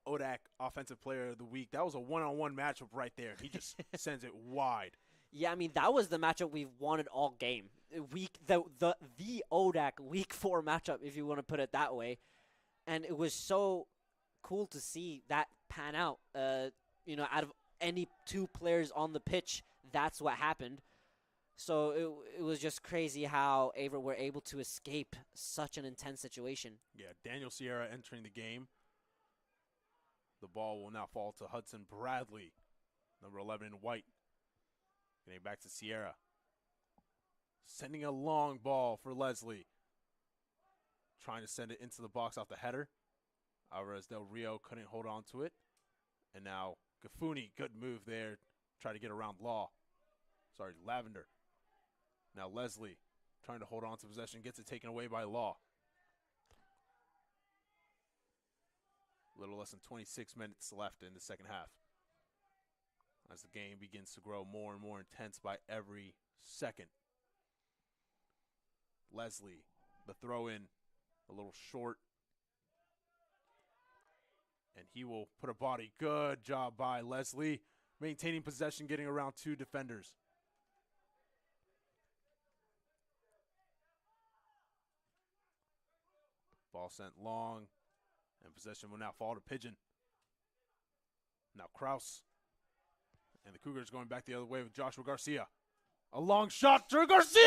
ODAC Offensive Player of the Week. That was a one-on-one matchup right there. He just sends it wide. Yeah, I mean, that was the matchup we've wanted all game. The ODAC Week 4 matchup, if you want to put it that way. And it was so cool to see that pan out. Out of any two players on the pitch, that's what happened. So it was just crazy how Averett were able to escape such an intense situation. Yeah, Daniel Sierra entering the game. The ball will now fall to Hudson Bradley, number 11 in white. Getting back to Sierra. Sending a long ball for Leslie. Trying to send it into the box off the header. Alvarez Del Rio couldn't hold on to it. And now Gafuni, good move there. Try to get around Lavender. Now Leslie trying to hold on to possession. Gets it taken away by Law. A little less than 26 minutes left in the second half, as the game begins to grow more and more intense by every second. Leslie, the throw in, a little short. And he will put a body. Good job by Leslie. Maintaining possession, getting around 2 defenders. Ball sent long. And possession will now fall to Pigeon. Now Kraus. And the Cougars going back the other way with Joshua Garcia. A long shot to Garcia!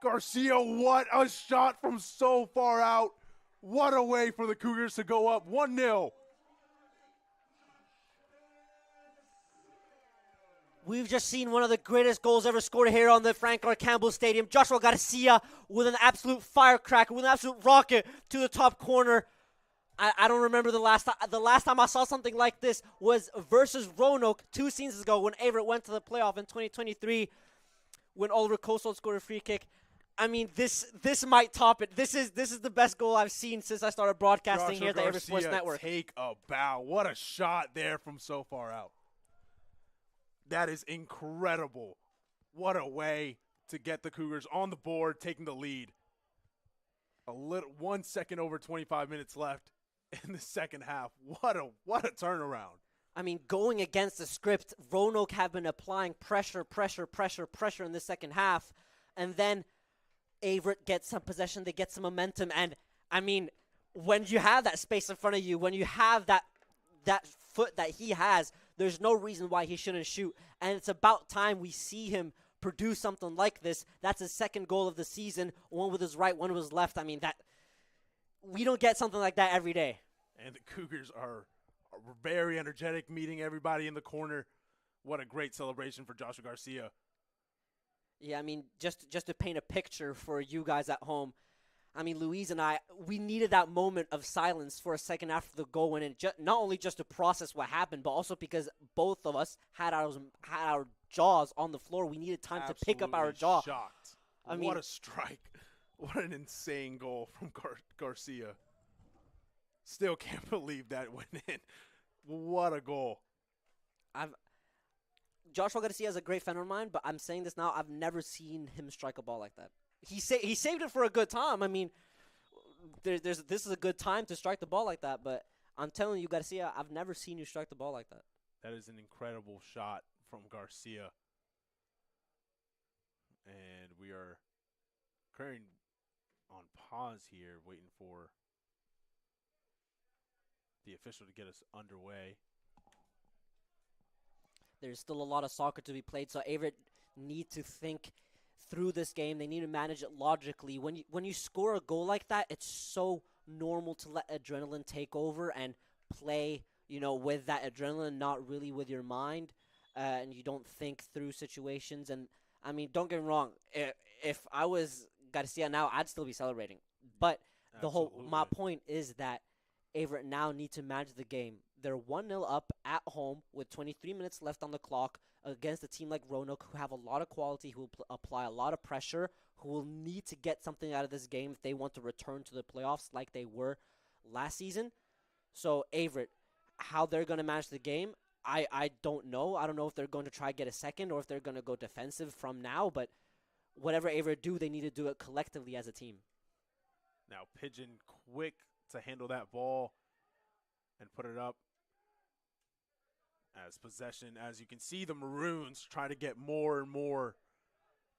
Garcia, what a shot from so far out. What a way for the Cougars to go up 1-0. We've just seen one of the greatest goals ever scored here on the Frank R. Campbell Stadium. Joshua Garcia with an absolute firecracker, with an absolute rocket to the top corner. I don't remember the last time. The last time I saw something like this was versus Roanoke 2 seasons ago when Averett went to the playoff in 2023 when Ulrich Kosol scored a free kick. I mean, this might top it. This is the best goal I've seen since I started broadcasting here at the Averett Sports Network. Take a bow. What a shot there from so far out. That is incredible. What a way to get the Cougars on the board, taking the lead. 1 second over 25 minutes left in the second half. What a turnaround. I mean, going against the script, Roanoke have been applying pressure in the second half, and then Averett gets some possession, they get some momentum, and I mean, when you have that space in front of you, when you have that foot that he has, there's no reason why he shouldn't shoot, and it's about time we see him produce something like this. That's his second goal of the season, one with his right, one with his left. I mean, that we don't get something like that every day. And the Cougars are very energetic, meeting everybody in the corner. What a great celebration for Joshua Garcia. Yeah, I mean, just to paint a picture for you guys at home, I mean, Louise and I, we needed that moment of silence for a second after the goal went in, not only just to process what happened, but also because both of us had our jaws on the floor. We needed time to pick up our jaw. Shocked. I mean, what a strike. What an insane goal from Garcia. Still can't believe that went in. What a goal. Joshua Garcia is a great friend of mine, but I'm saying this now, I've never seen him strike a ball like that. He saved it for a good time. I mean, this is a good time to strike the ball like that, but I'm telling you, Garcia, I've never seen you strike the ball like that. That is an incredible shot from Garcia. And we are currently on pause here, waiting for the official to get us underway. There's still a lot of soccer to be played, so Averett need to think through this game. They need to manage it logically. When you score a goal like that, it's so normal to let adrenaline take over and play, with that adrenaline, not really with your mind, and you don't think through situations. And I mean, don't get me wrong. If I was Garcia now, I'd still be celebrating. But my point is that Averett now need to manage the game. They're 1-0 up at home with 23 minutes left on the clock against a team like Roanoke, who have a lot of quality, who will apply a lot of pressure, who will need to get something out of this game if they want to return to the playoffs like they were last season. So Averett, how they're going to manage the game, I don't know. I don't know if they're going to try to get a second or if they're going to go defensive from now, but whatever Averett do, they need to do it collectively as a team. Now Pigeon quick to handle that ball and put it up as possession. As you can see, the Maroons try to get more and more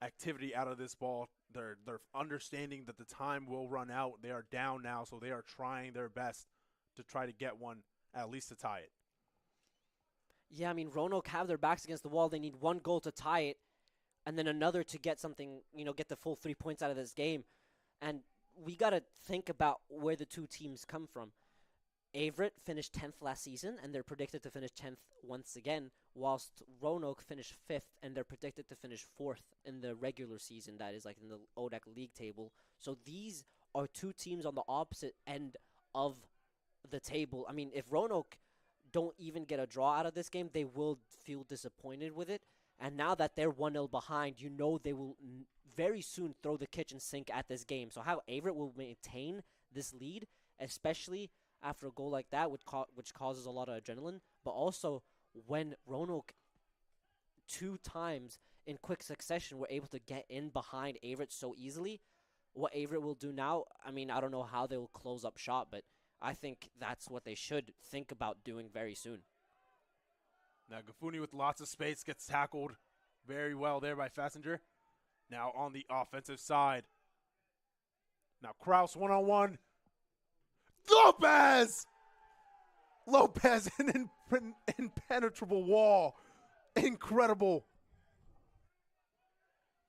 activity out of this ball. They're understanding that the time will run out. They are down now, so they are trying their best to try to get one, at least to tie it. Yeah, I mean, Roanoke have their backs against the wall. They need one goal to tie it, and then another to get something, get the full 3 points out of this game. And we got to think about where the two teams come from. Averett finished 10th last season, and they're predicted to finish 10th once again, whilst Roanoke finished 5th, and they're predicted to finish 4th in the regular season, that is like in the ODAC league table. So these are two teams on the opposite end of the table. I mean, if Roanoke don't even get a draw out of this game, they will feel disappointed with it. And now that they're 1-0 behind, they will very soon throw the kitchen sink at this game. So how Averett will maintain this lead, especially after a goal like that, which causes a lot of adrenaline, but also when Roanoke 2 times in quick succession were able to get in behind Averett so easily, what Averett will do now, I mean, I don't know how they will close up shop, but I think that's what they should think about doing very soon. Now Gafuni with lots of space gets tackled very well there by Fassinger. Now on the offensive side. Now Kraus one-on-one. Lopez, an impenetrable wall. Incredible.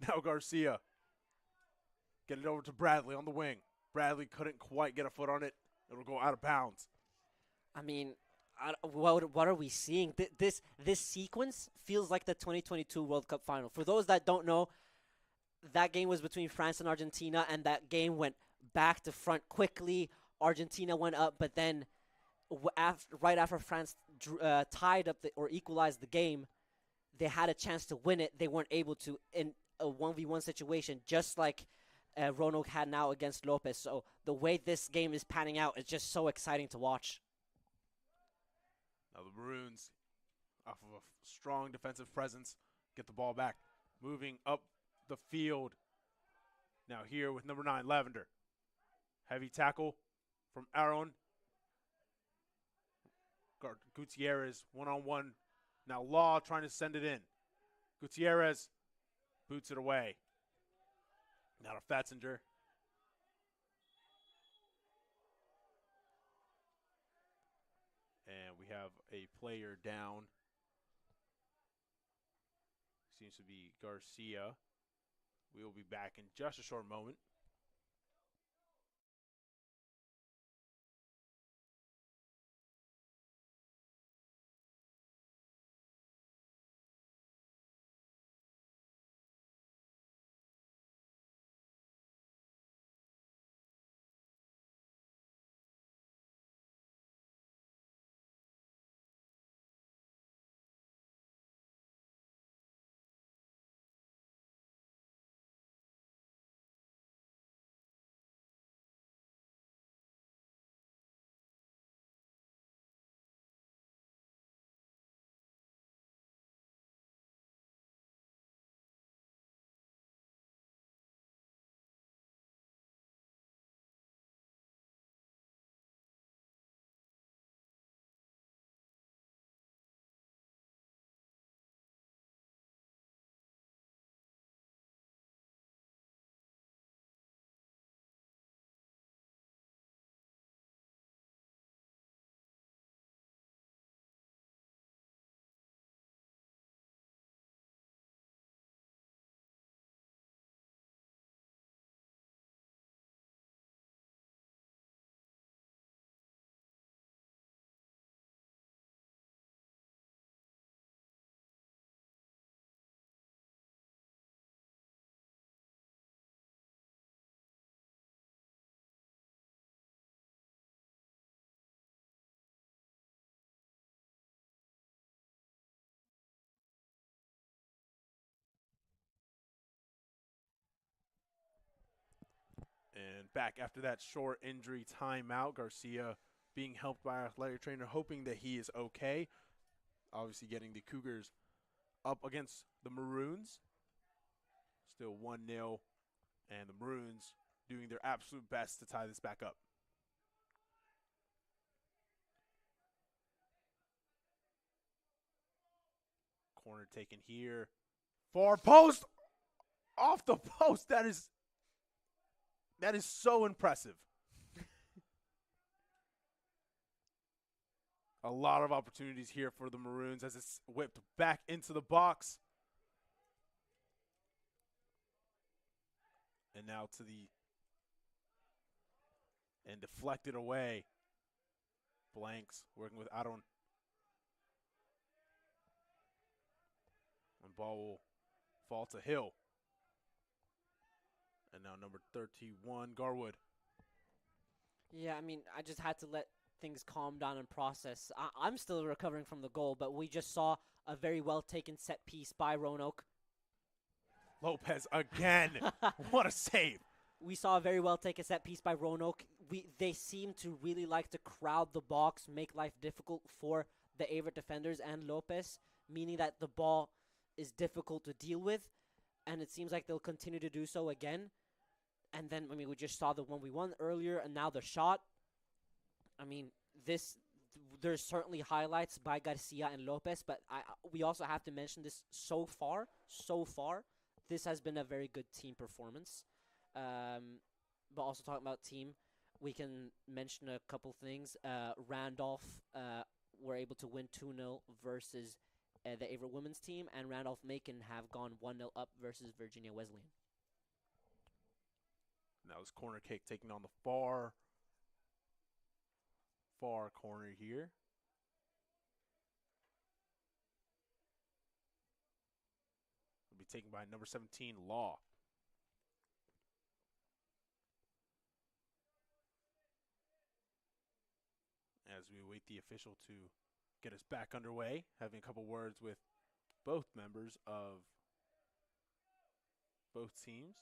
Now Garcia. Get it over to Bradley on the wing. Bradley couldn't quite get a foot on it. It'll go out of bounds. I mean, what are we seeing? This sequence feels like the 2022 World Cup final. For those that don't know, that game was between France and Argentina, and that game went back to front quickly. Argentina went up, but then right after France tied up or equalized the game, they had a chance to win it. They weren't able to in a 1v1 situation, just like Roanoke had now against Lopez. So the way this game is panning out is just so exciting to watch. Now the Maroons, off of a strong defensive presence, get the ball back. Moving up the field. Now here with number 9, Lavender. Heavy tackle from Aaron. Gutierrez, one-on-one. Now Law trying to send it in. Gutierrez boots it away. Now to Fatzinger. And we have a player down. Seems to be Garcia. We will be back in just a short moment. And back after that short injury timeout, Garcia being helped by our athletic trainer, hoping that he is okay. Obviously getting the Cougars up against the Maroons. Still 1-0, and the Maroons doing their absolute best to tie this back up. Corner taken here. Far post! Off the post! That is so impressive. A lot of opportunities here for the Maroons as it's whipped back into the box. And now to the and deflected away. Blanks working with Aaron. And ball will fall to Hill. And now number 31, Garwood. Yeah, I mean, I just had to let things calm down and process. I'm still recovering from the goal, but we just saw a very well-taken set piece by Roanoke. Lopez again. What a save. We saw a very well-taken set piece by Roanoke. They seem to really like to crowd the box, make life difficult for the Averett defenders and Lopez, meaning that the ball is difficult to deal with, and it seems like they'll continue to do so again. And then, I mean, we just saw the 1v1 earlier, and now the shot. I mean, there's certainly highlights by Garcia and Lopez, but we also have to mention this so far, this has been a very good team performance. But also talking about team, we can mention a couple things. Randolph were able to win 2-0 versus the Averett women's team, and Randolph-Macon have gone 1-0 up versus Virginia Wesleyan. Now this corner kick taking on the far corner here. Will be taken by number 17, Law. wait the official to get us back underway, having a couple words with both members of both teams.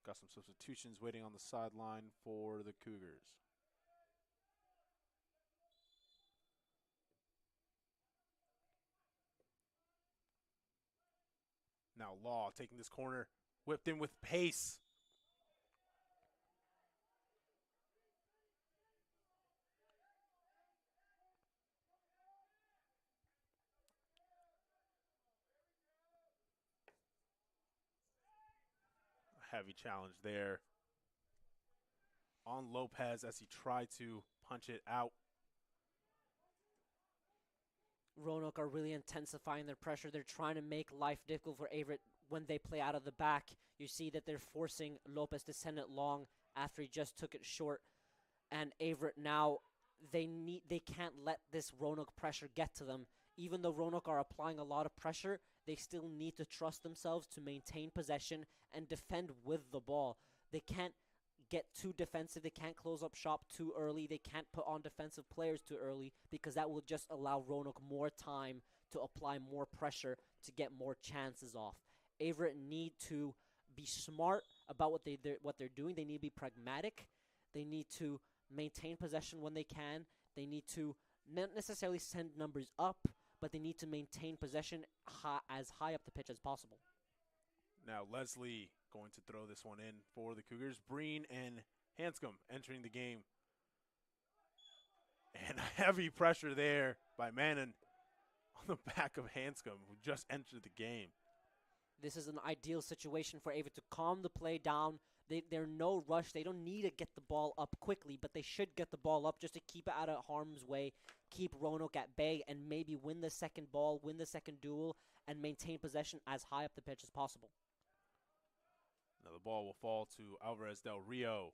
Got some substitutions waiting on the sideline for the Cougars. Now Law taking this corner, whipped in with pace. A heavy challenge there on Lopez as he tried to punch it out. Roanoke are really intensifying their pressure. They're trying to make life difficult for Averett when they play out of the back. You see that they're forcing Lopez to send it long after he just took it short. And Averett now, they can't let this Roanoke pressure get to them. Even though Roanoke are applying a lot of pressure, they still need to trust themselves to maintain possession and defend with the ball. They can't get too defensive. They can't close up shop too early. They can't put on defensive players too early because that will just allow Roanoke more time to apply more pressure to get more chances off. Averett need to be smart about what they're doing. They need to be pragmatic. They need to maintain possession when they can. They need to not necessarily send numbers up, but they need to maintain possession as high up the pitch as possible. Now Leslie going to throw this one in for the Cougars. Breen and Hanscom entering the game. And heavy pressure there by Mannon on the back of Hanscom, who just entered the game. This is an ideal situation for Averett to calm the play down. They're no rush. They don't need to get the ball up quickly, but they should get the ball up just to keep it out of harm's way, keep Roanoke at bay, and maybe win the second ball, win the second duel, and maintain possession as high up the pitch as possible. Now the ball will fall to Alvarez Del Rio.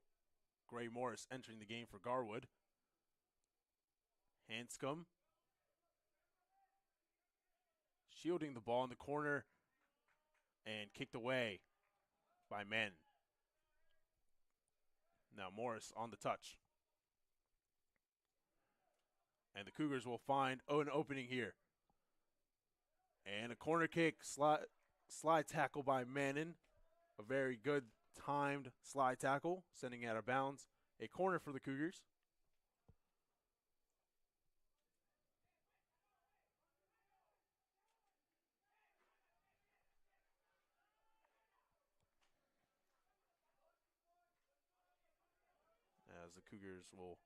Gray Morris entering the game for Garwood. Hanscom shielding the ball in the corner and kicked away by Men. Now Morris on the touch. And the Cougars will find an opening here. And a corner kick, slide tackle by Mannon. A very good timed slide tackle, sending it out of bounds. A corner for the Cougars. As the Cougars will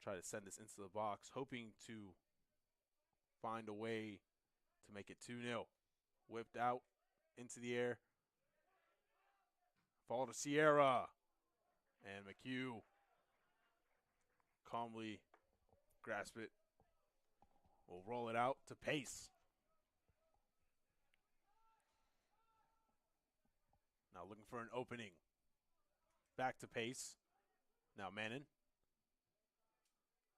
try to send this into the box, hoping to find a way to make it 2-0. Whipped out into the air. Fall to Sierra. And McHugh calmly grasp it. Will roll it out to Pace. Now looking for an opening. Back to Pace. Now Mannon.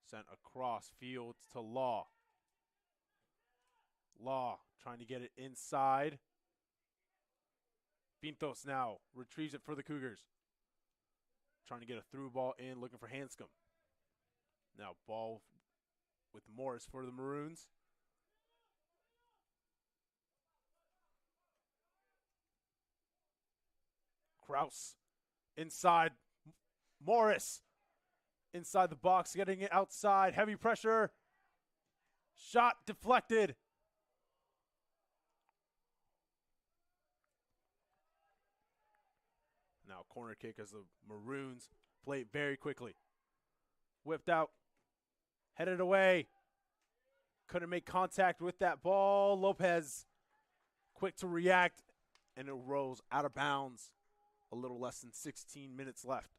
Sent across field to Law. Law trying to get it inside. Pintos now retrieves it for the Cougars. Trying to get a through ball in, looking for Hanscom. Now ball with Morris for the Maroons. Kraus inside. Morris inside the box, getting it outside. Heavy pressure. Shot deflected. Now corner kick as the Maroons play it very quickly. Whipped out. Headed away. Couldn't make contact with that ball. Lopez quick to react, and it rolls out of bounds. A little less than 16 minutes left.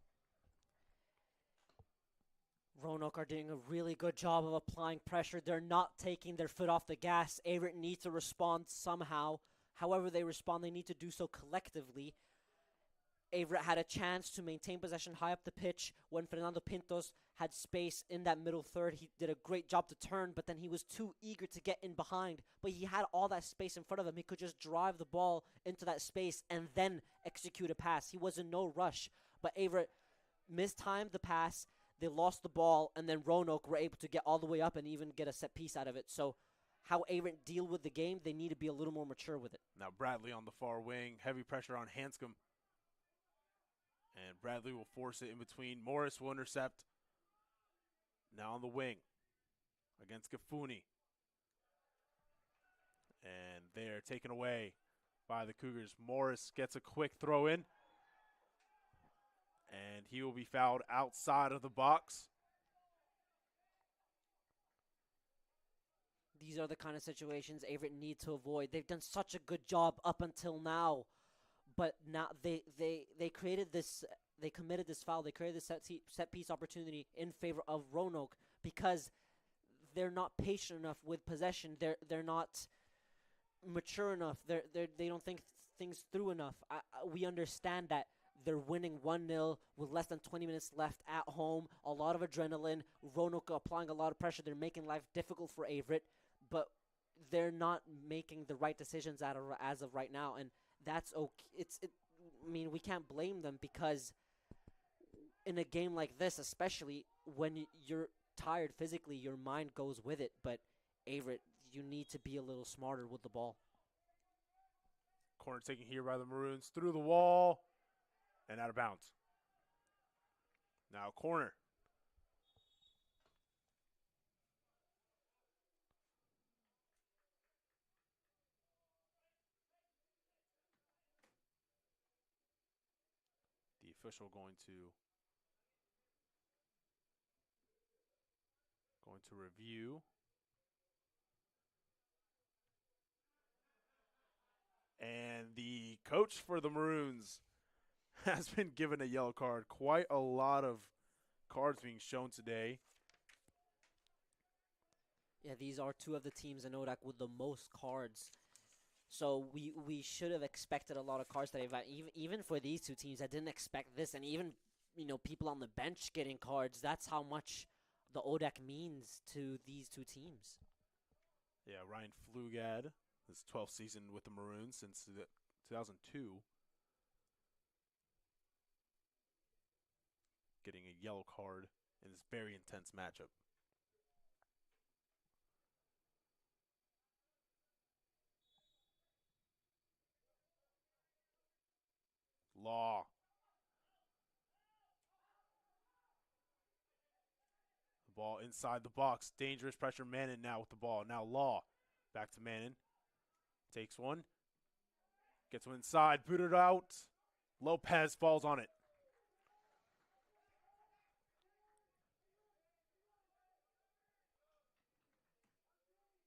Roanoke are doing a really good job of applying pressure. They're not taking their foot off the gas. Averett needs to respond somehow. However they respond, they need to do so collectively. Averett had a chance to maintain possession high up the pitch when Fernando Pintos had space in that middle third. He did a great job to turn, but then he was too eager to get in behind. But he had all that space in front of him. He could just drive the ball into that space and then execute a pass. He was in no rush, but Averett mistimed the pass. they lost the ball, and then Roanoke were able to get all the way up and even get a set piece out of it. So how Averett deal with the game, they need to be a little more mature with it. Now Bradley on the far wing, heavy pressure on Hanscom. And Bradley will force it in between. Morris will intercept. Now on the wing against Gafuni. And they are taken away by the Cougars. Morris gets a quick throw in. And he will be fouled outside of the box. These are the kind of situations Averett need to avoid. They've done such a good job up until now, but now they created this. They committed this foul. They created this set piece opportunity in favor of Roanoke because they're not patient enough with possession. They're not mature enough. They don't think things through enough. We understand that. They're winning 1-0 with less than 20 minutes left at home. A lot of adrenaline. Roanoke applying a lot of pressure. They're making life difficult for Averett, but they're not making the right decisions as of right now, and that's okay. I mean, we can't blame them because in a game like this, especially when you're tired physically, your mind goes with it. But Averett, you need to be a little smarter with the ball. Corner taken here by the Maroons through the wall. And out of bounds. Now corner. The official going to review. And the coach for the Maroons has been given a yellow card. Quite a lot of cards being shown today. Yeah, these are two of the teams in ODAC with the most cards. So we should have expected a lot of cards today. But even for these two teams, I didn't expect this. And even, people on the bench getting cards, that's how much the ODAC means to these two teams. Yeah, Ryan Flugad, his 12th season with the Maroons since 2002. Getting a yellow card in this very intense matchup. Law. The ball inside the box. Dangerous pressure. Mannon now with the ball. Now Law. Back to Mannon. Takes one. Gets one inside. Booted out. Lopez falls on it.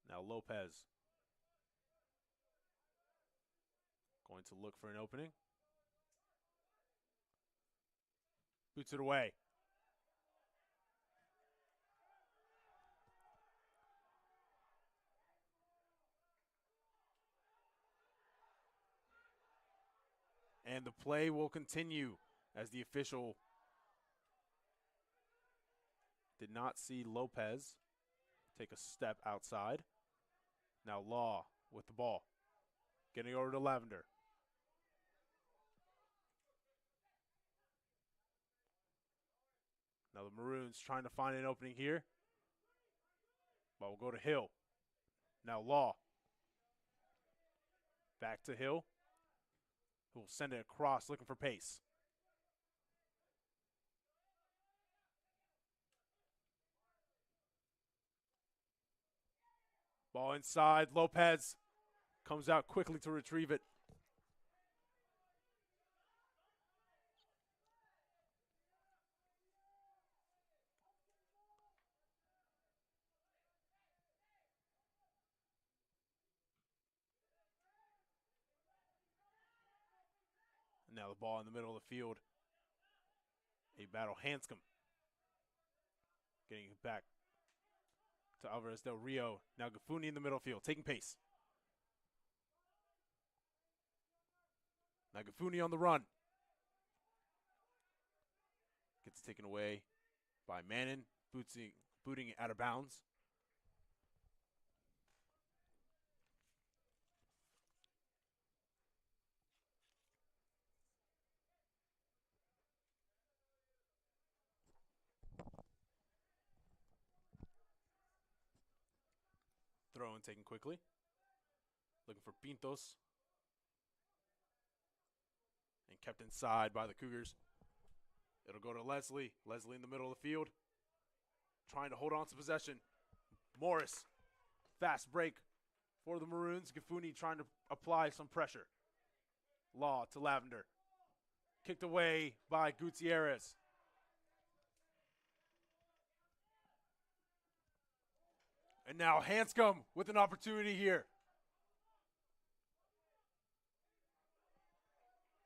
Now Lopez going to look for an opening. Boots it away. And the play will continue as the official did not see Lopez take a step outside. Now Law with the ball. Getting over to Lavender. Now the Maroons trying to find an opening here. Ball will go to Hill. Now Law. Back to Hill. Who will send it across looking for pace. Ball inside. Lopez comes out quickly to retrieve it. Now the ball in the middle of the field. A battle. Hanscom getting it back to Alvarez Del Rio. Now Gafuni in the middle field, taking pace. Now Gafuni on the run. Gets taken away by Mannon, booting it out of bounds. Throw in taken quickly. Looking for Pintos. And kept inside by the Cougars. It'll go to Leslie. Leslie in the middle of the field. Trying to hold on to possession. Morris. Fast break for the Maroons. Gafuni trying to apply some pressure. Law to Lavender. Kicked away by Gutierrez. And now Hanscom with an opportunity here.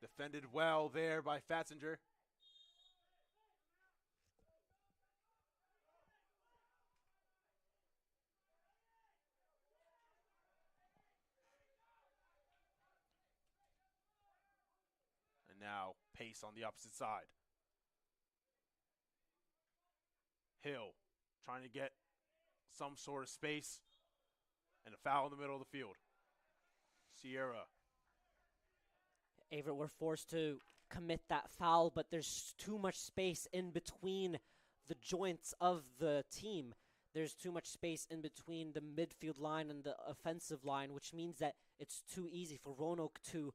Defended well there by Fatzinger. And now Pace on the opposite side. Hill trying to get some sort of space. And a foul in the middle of the field. Sierra. Averett were forced to commit that foul, but there's too much space in between the joints of the team. There's too much space in between the midfield line and the offensive line, which means that it's too easy for Roanoke to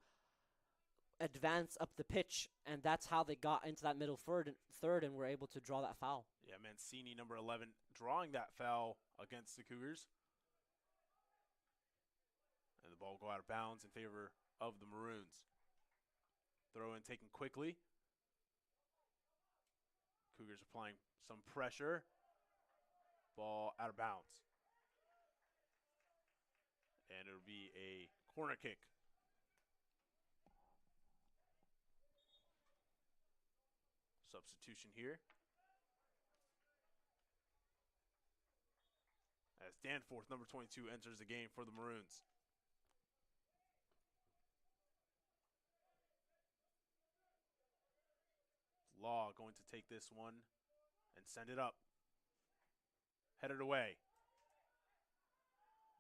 advance up the pitch, and that's how they got into that middle third and were able to draw that foul. Yeah, Mancini, number 11, drawing that foul against the Cougars. And the ball will go out of bounds in favor of the Maroons. Throw in taken quickly. Cougars applying some pressure. Ball out of bounds. And it'll be a corner kick. Substitution here. As Danforth, number 22, enters the game for the Maroons. Law going to take this one and send it up. Headed away.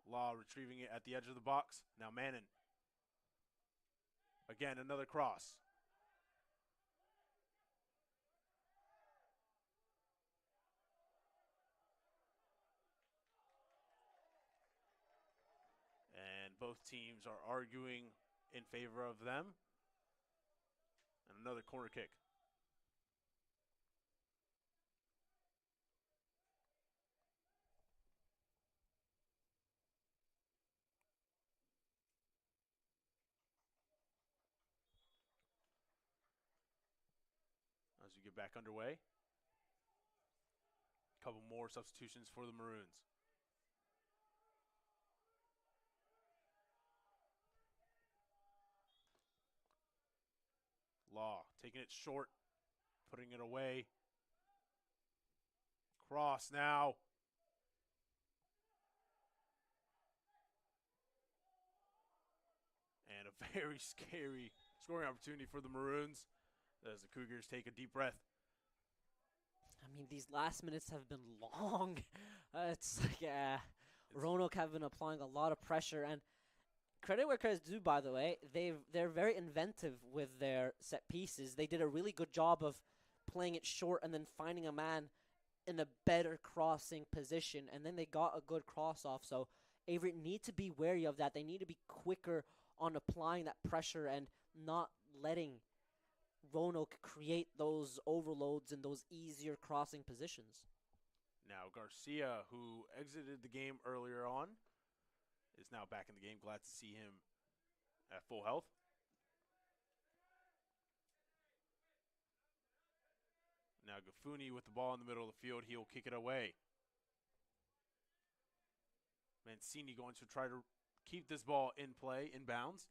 Law retrieving it at the edge of the box. Now Mannon. Again, another cross. And both teams are arguing in favor of them. And another corner kick. As we get back underway. A couple more substitutions for the Maroons. Law taking it short, putting it away. Cross now. And a very scary scoring opportunity for the Maroons as the Cougars take a deep breath. I mean, these last minutes have been long. It's like Roanoke have been applying a lot of pressure, and credit where credit's due, by the way. They're very inventive with their set pieces. They did a really good job of playing it short and then finding a man in a better crossing position, and then they got a good cross off. So Averett need to be wary of that. They need to be quicker on applying that pressure and not letting Roanoke create those overloads and those easier crossing positions. Now Garcia, who exited the game earlier on, is now back in the game. Glad to see him at full health. Now Gafuni with the ball in the middle of the field. He'll kick it away. Mancini going to try to keep this ball in play, in bounds.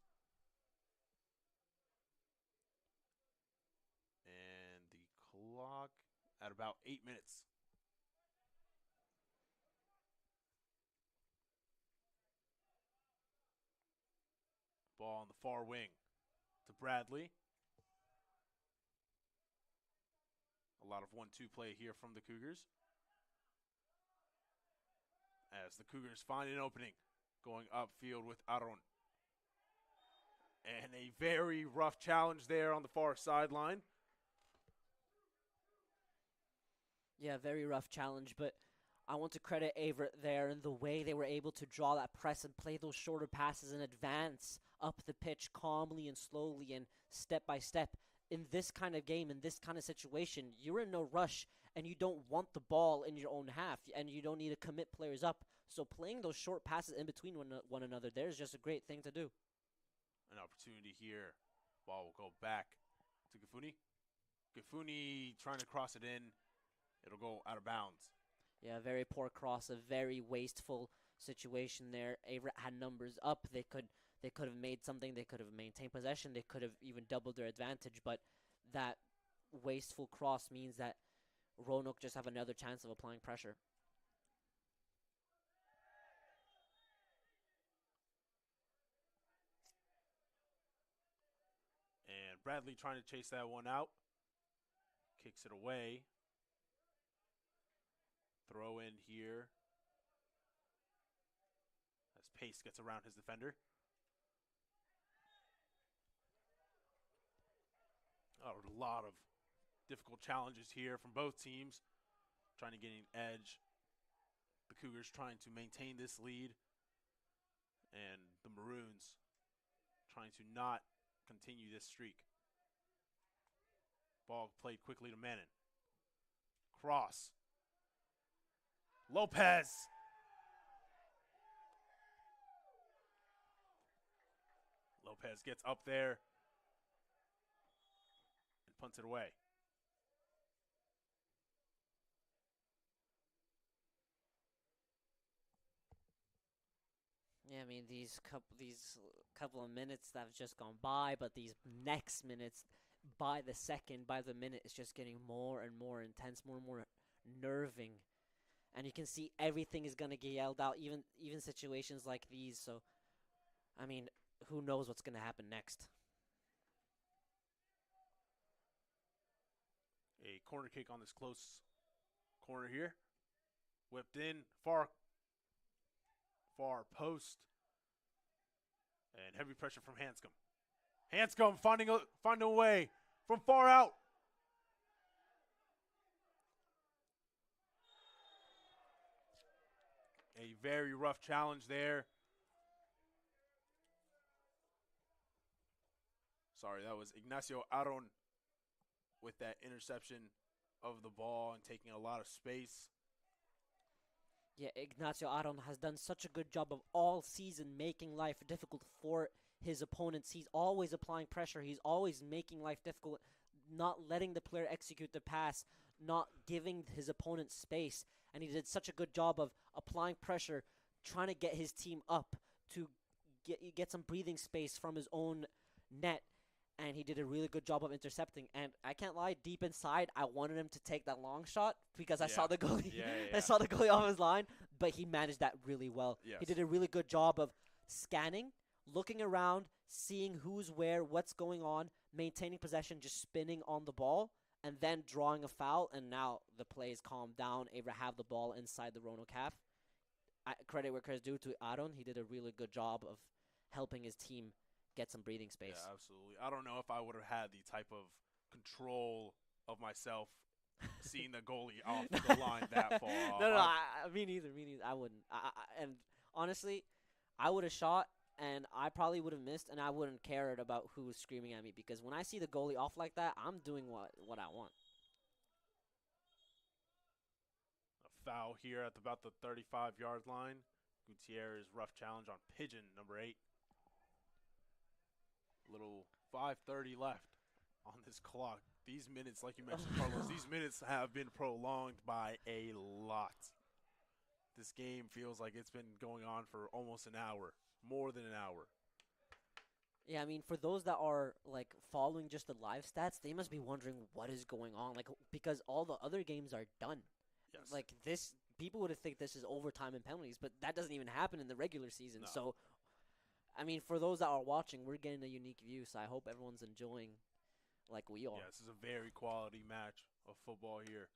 And the clock at about 8 minutes. Ball on the far wing to Bradley. A lot of 1-2 play here from the Cougars. As the Cougars find an opening, going upfield with Aron. And a very rough challenge there on the far sideline. Yeah, very rough challenge, but I want to credit Averett there in the way they were able to draw that press and play those shorter passes and advance up the pitch calmly and slowly and step by step. In this kind of game, in this kind of situation, you're in no rush and you don't want the ball in your own half and you don't need to commit players up. So playing those short passes in between one another, there's just a great thing to do. An opportunity here. Ball will go back to Gafuni. Gafuni trying to cross it in. It'll go out of bounds. Yeah, very poor cross, a very wasteful situation there. Averett had numbers up. They could have made something. They could have maintained possession. They could have even doubled their advantage. But that wasteful cross means that Roanoke just have another chance of applying pressure. And Bradley trying to chase that one out. Kicks it away. Throw in here. As Pace gets around his defender. Oh, a lot of difficult challenges here from both teams. Trying to get an edge. The Cougars trying to maintain this lead. And the Maroons trying to not continue this streak. Ball played quickly to Manon. Cross. Lopez. Lopez gets up there and punts it away. Yeah, I mean these couple of minutes that have just gone by, but these next minutes, by the second, by the minute, it's just getting more and more intense, more and more nerving. And you can see everything is going to get yelled out, even situations like these. So, I mean, who knows what's going to happen next? A corner kick on this close corner here. Whipped in, far post. And heavy pressure from Hanscom. Hanscom finding a way from far out. A very rough challenge there. Sorry, that was Ignacio Aron with that interception of the ball and taking a lot of space. Yeah, Ignacio Aron has done such a good job of all season making life difficult for his opponents. He's always applying pressure. He's always making life difficult, not letting the player execute the pass, not giving his opponent space. And he did such a good job of applying pressure, trying to get his team up to get some breathing space from his own net. And he did a really good job of intercepting. And I can't lie, deep inside, I wanted him to take that long shot because I saw the goalie. I saw the goalie off his line, but he managed that really well. Yes. He did a really good job of scanning, looking around, seeing who's where, what's going on, maintaining possession, just spinning on the ball, and then drawing a foul. And now the play is calmed down. Averett have the ball inside the Roanoke half. Credit where credit's due to Aron. He did a really good job of helping his team get some breathing space. Yeah, absolutely. I don't know if I would have had the type of control of myself seeing the goalie off the line that far off. No, me neither. I wouldn't. And honestly, I would have shot, and I probably would have missed, and I wouldn't cared about who was screaming at me because when I see the goalie off like that, I'm doing what I want. A foul here at about the 35-yard line. Gutierrez rough challenge on Pigeon, number 8. Little 5:30 left on this clock. These minutes, like you mentioned, Carlos, these minutes have been prolonged by a lot. This game feels like it's been going on for almost an hour, more than an hour. Yeah, I mean, for those that are like following just the live stats, they must be wondering what is going on, like because all the other games are done. Yes. Like this, people would think this is overtime and penalties, but that doesn't even happen in the regular season. No. So, I mean, for those that are watching, we're getting a unique view. So I hope everyone's enjoying, like we are. Yeah, this is a very quality match of football here,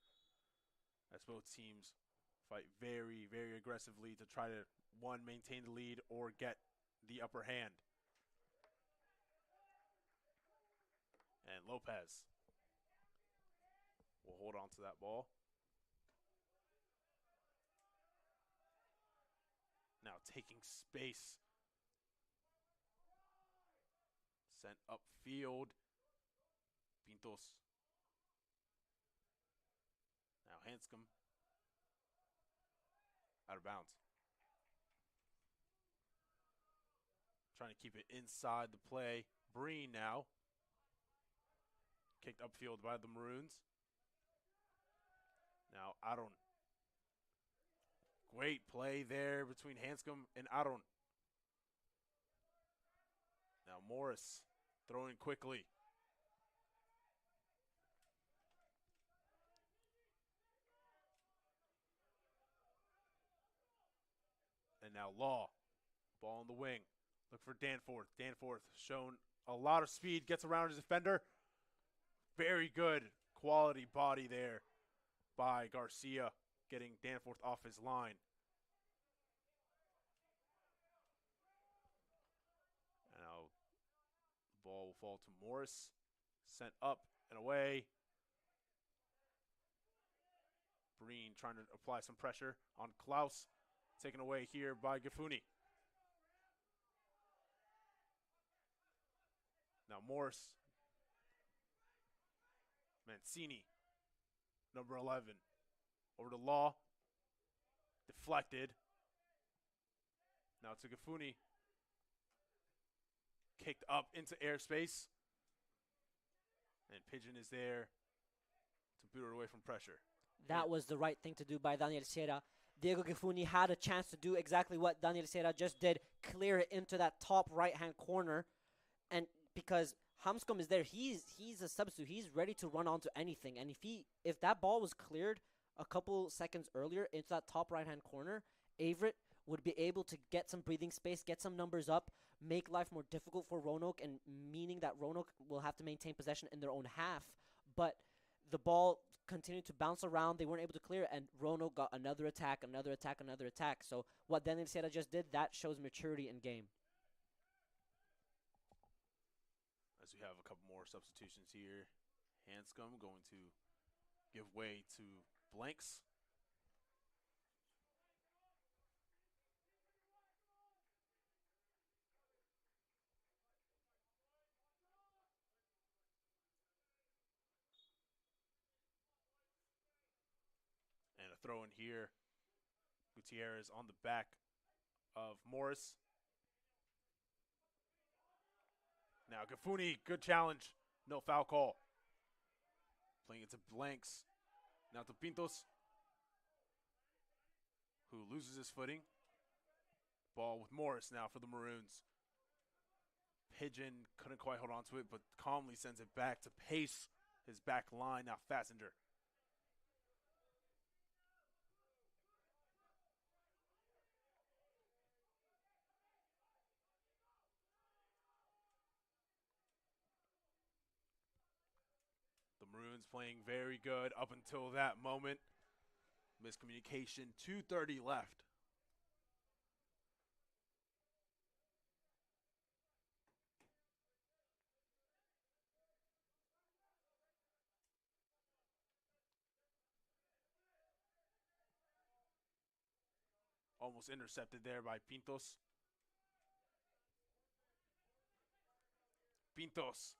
as both teams fight very, very aggressively to try to, one, maintain the lead or get the upper hand. And Lopez will hold on to that ball. Now taking space. Sent upfield. Pintos. Now Hanscom. Out of bounds. Trying to keep it inside the play. Breen now. Kicked upfield by the Maroons. Now Aron. Great play there between Hanscom and Aron. Now Morris throwing quickly. And now Law. Ball on the wing. Look for Danforth. Danforth shown a lot of speed. Gets around his defender. Very good quality body there by Garcia. Getting Danforth off his line. And now the ball will fall to Morris. Sent up and away. Breen trying to apply some pressure on Klaus. Taken away here by Gafuni. Now Morris. Mancini. Number 11. Over to Law. Deflected. Now to Gafuni. Kicked up into airspace. And Pigeon is there to boot it away from pressure. That was the right thing to do by Daniel Sierra. Diego Gafuni had a chance to do exactly what Daniel Sierra just did, clear it into that top right-hand corner. And because Hanscom is there, he's a substitute. He's ready to run onto anything. And if that ball was cleared a couple seconds earlier into that top right-hand corner, Averett would be able to get some breathing space, get some numbers up, make life more difficult for Roanoke, and meaning that Roanoke will have to maintain possession in their own half. But the ball continued to bounce around. They weren't able to clear it, and Roanoke got another attack, another attack, another attack. So what Daniel Sierra just did, that shows maturity in game. As we have a couple more substitutions here. Hanscom going to give way to Blanks. And a throw in here. Gutierrez on the back of Morris. Now Gafuni, good challenge. No foul call. Playing it to Blanks. Now to Pintos, who loses his footing. Ball with Morris now for the Maroons. Pigeon couldn't quite hold on to it, but calmly sends it back to Pace, his back line. Now Fassinger. Maroons playing very good up until that moment. Miscommunication, 2:30 left. Almost intercepted there by Pintos. Pintos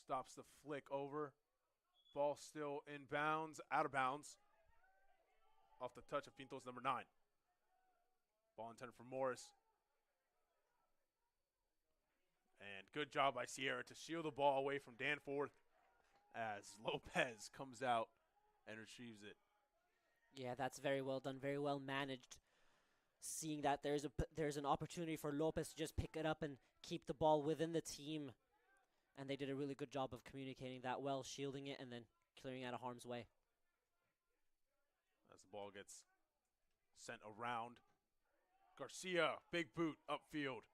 stops the flick over. Ball still in bounds, out of bounds. Off the touch of Pintos, number 9. Ball intended for Morris. And good job by Sierra to shield the ball away from Danforth as Lopez comes out and retrieves it. Yeah, that's very well done, very well managed. Seeing that there's an opportunity for Lopez to just pick it up and keep the ball within the team. And they did a really good job of communicating that well, shielding it and then clearing out of harm's way. As the ball gets sent around. Garcia, big boot upfield.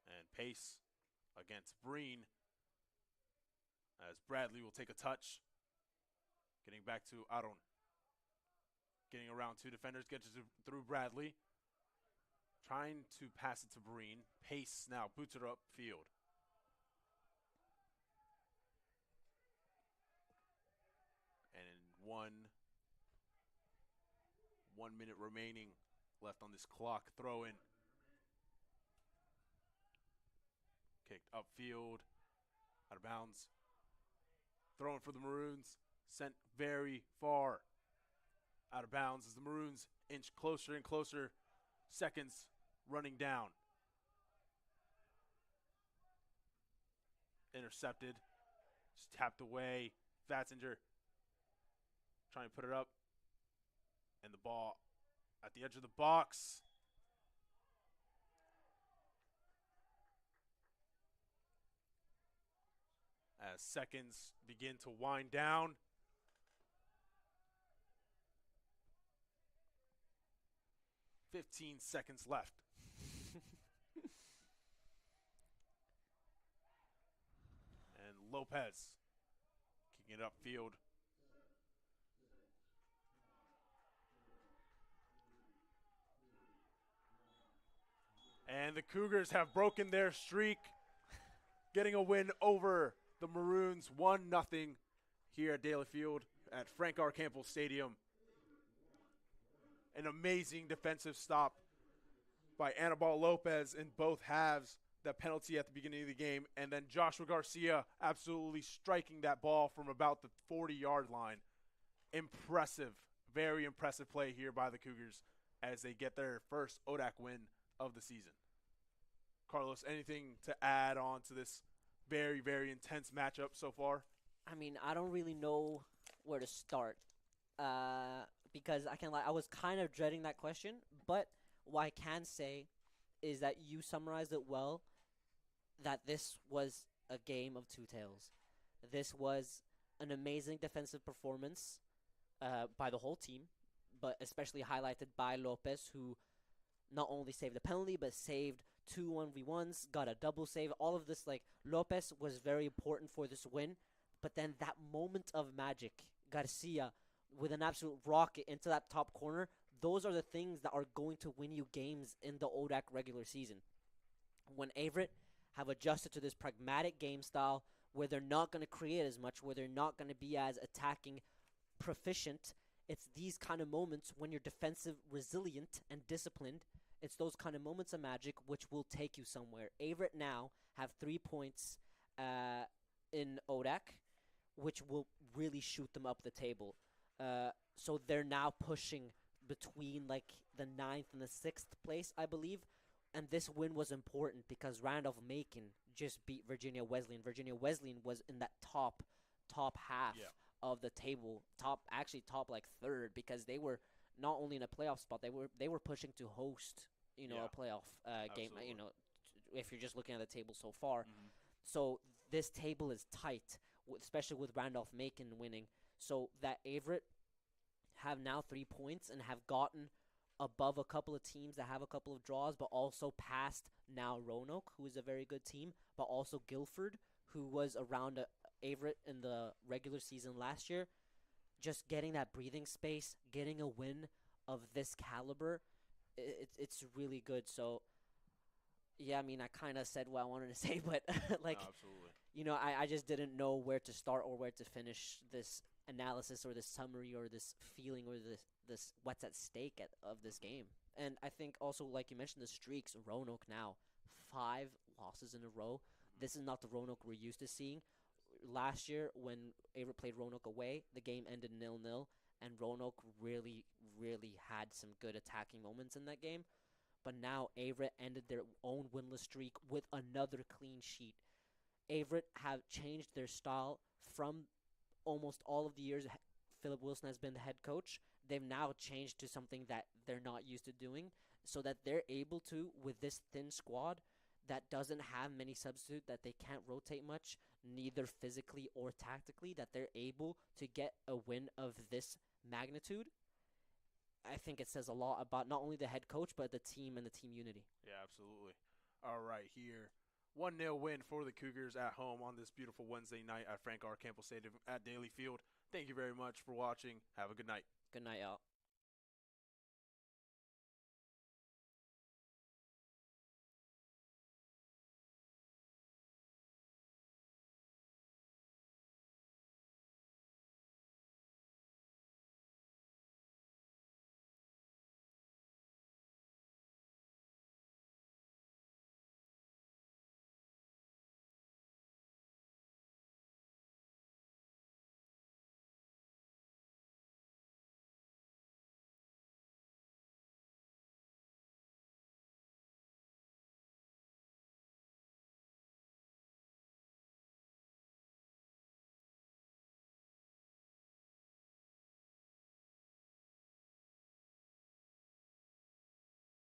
And Pace against Breen. As Bradley will take a touch. Getting back to Aron. Getting around 2 defenders, gets it through Bradley. Trying to pass it to Breen. Pace now boots it upfield. And in 1 minute remaining left on this clock. Throw in. Kicked upfield. Out of bounds. Throwing for the Maroons. Sent very far. Out of bounds as the Maroons inch closer and closer. Seconds running down. Intercepted. Just tapped away. Fatzinger trying to put it up. And the ball at the edge of the box. As seconds begin to wind down. $15 left. And Lopez kicking it upfield. And the Cougars have broken their streak, getting a win over the Maroons 1-0 here at Daly Field at Frank R. Campbell Stadium. An amazing defensive stop by Anibal Lopez in both halves. That penalty at the beginning of the game. And then Joshua Garcia absolutely striking that ball from about the 40-yard line. Impressive, very impressive play here by the Cougars as they get their first ODAC win of the season. Carlos, anything to add on to this very, very intense matchup so far? I mean, I don't really know where to start because I was kind of dreading that question, but what I can say is that you summarized it well, that this was a game of two tales. This was an amazing defensive performance by the whole team, but especially highlighted by Lopez, who not only saved the penalty, but saved 2 1v1s, got a double save. All of this, like, Lopez was very important for this win. But then that moment of magic, Garcia with an absolute rocket into that top corner, those are the things that are going to win you games in the ODAC regular season. When Averett have adjusted to this pragmatic game style where they're not going to create as much, where they're not going to be as attacking proficient, it's these kind of moments when you're defensive resilient and disciplined. It's those kind of moments of magic which will take you somewhere. Averett now have 3 points in ODAC, which will really shoot them up the table. So they're now pushing between like the 9th and the 6th place, I believe. And this win was important because Randolph-Macon just beat Virginia Wesleyan. Virginia Wesleyan was in that top half of the table, top like 3rd, because they were not only in a playoff spot, they were pushing to host, a playoff game. If you're just looking at the table so far. Mm-hmm. So this table is tight, especially with Randolph-Macon winning. So that Averett have now 3 points and have gotten above a couple of teams that have a couple of draws, but also past now Roanoke, who is a very good team, but also Guilford, who was around Averett in the regular season last year. Just getting that breathing space, getting a win of this caliber, it's really good. So, yeah, I mean, I kind of said what I wanted to say, but Absolutely. I just didn't know where to start or where to finish this analysis or this summary or this feeling or this what's at stake of this game. And I think also, like you mentioned, the streaks, Roanoke now, 5 losses in a row. This is not the Roanoke we're used to seeing. Last year, when Averett played Roanoke away, the game ended 0-0, and Roanoke really, really had some good attacking moments in that game. But now Averett ended their own winless streak with another clean sheet. Averett have changed their style from almost all of the years Philip Wilson has been the head coach. They've now changed to something that they're not used to doing, so that they're able to, with this thin squad that doesn't have many substitutes, that they can't rotate much, neither physically or tactically, that they're able to get a win of this magnitude. I think it says a lot about not only the head coach, but the team and the team unity. Yeah, absolutely. All right, here. 1-0 win for the Cougars at home on this beautiful Wednesday night at Frank R. Campbell Stadium at Daly Field. Thank you very much for watching. Have a good night. Good night, y'all.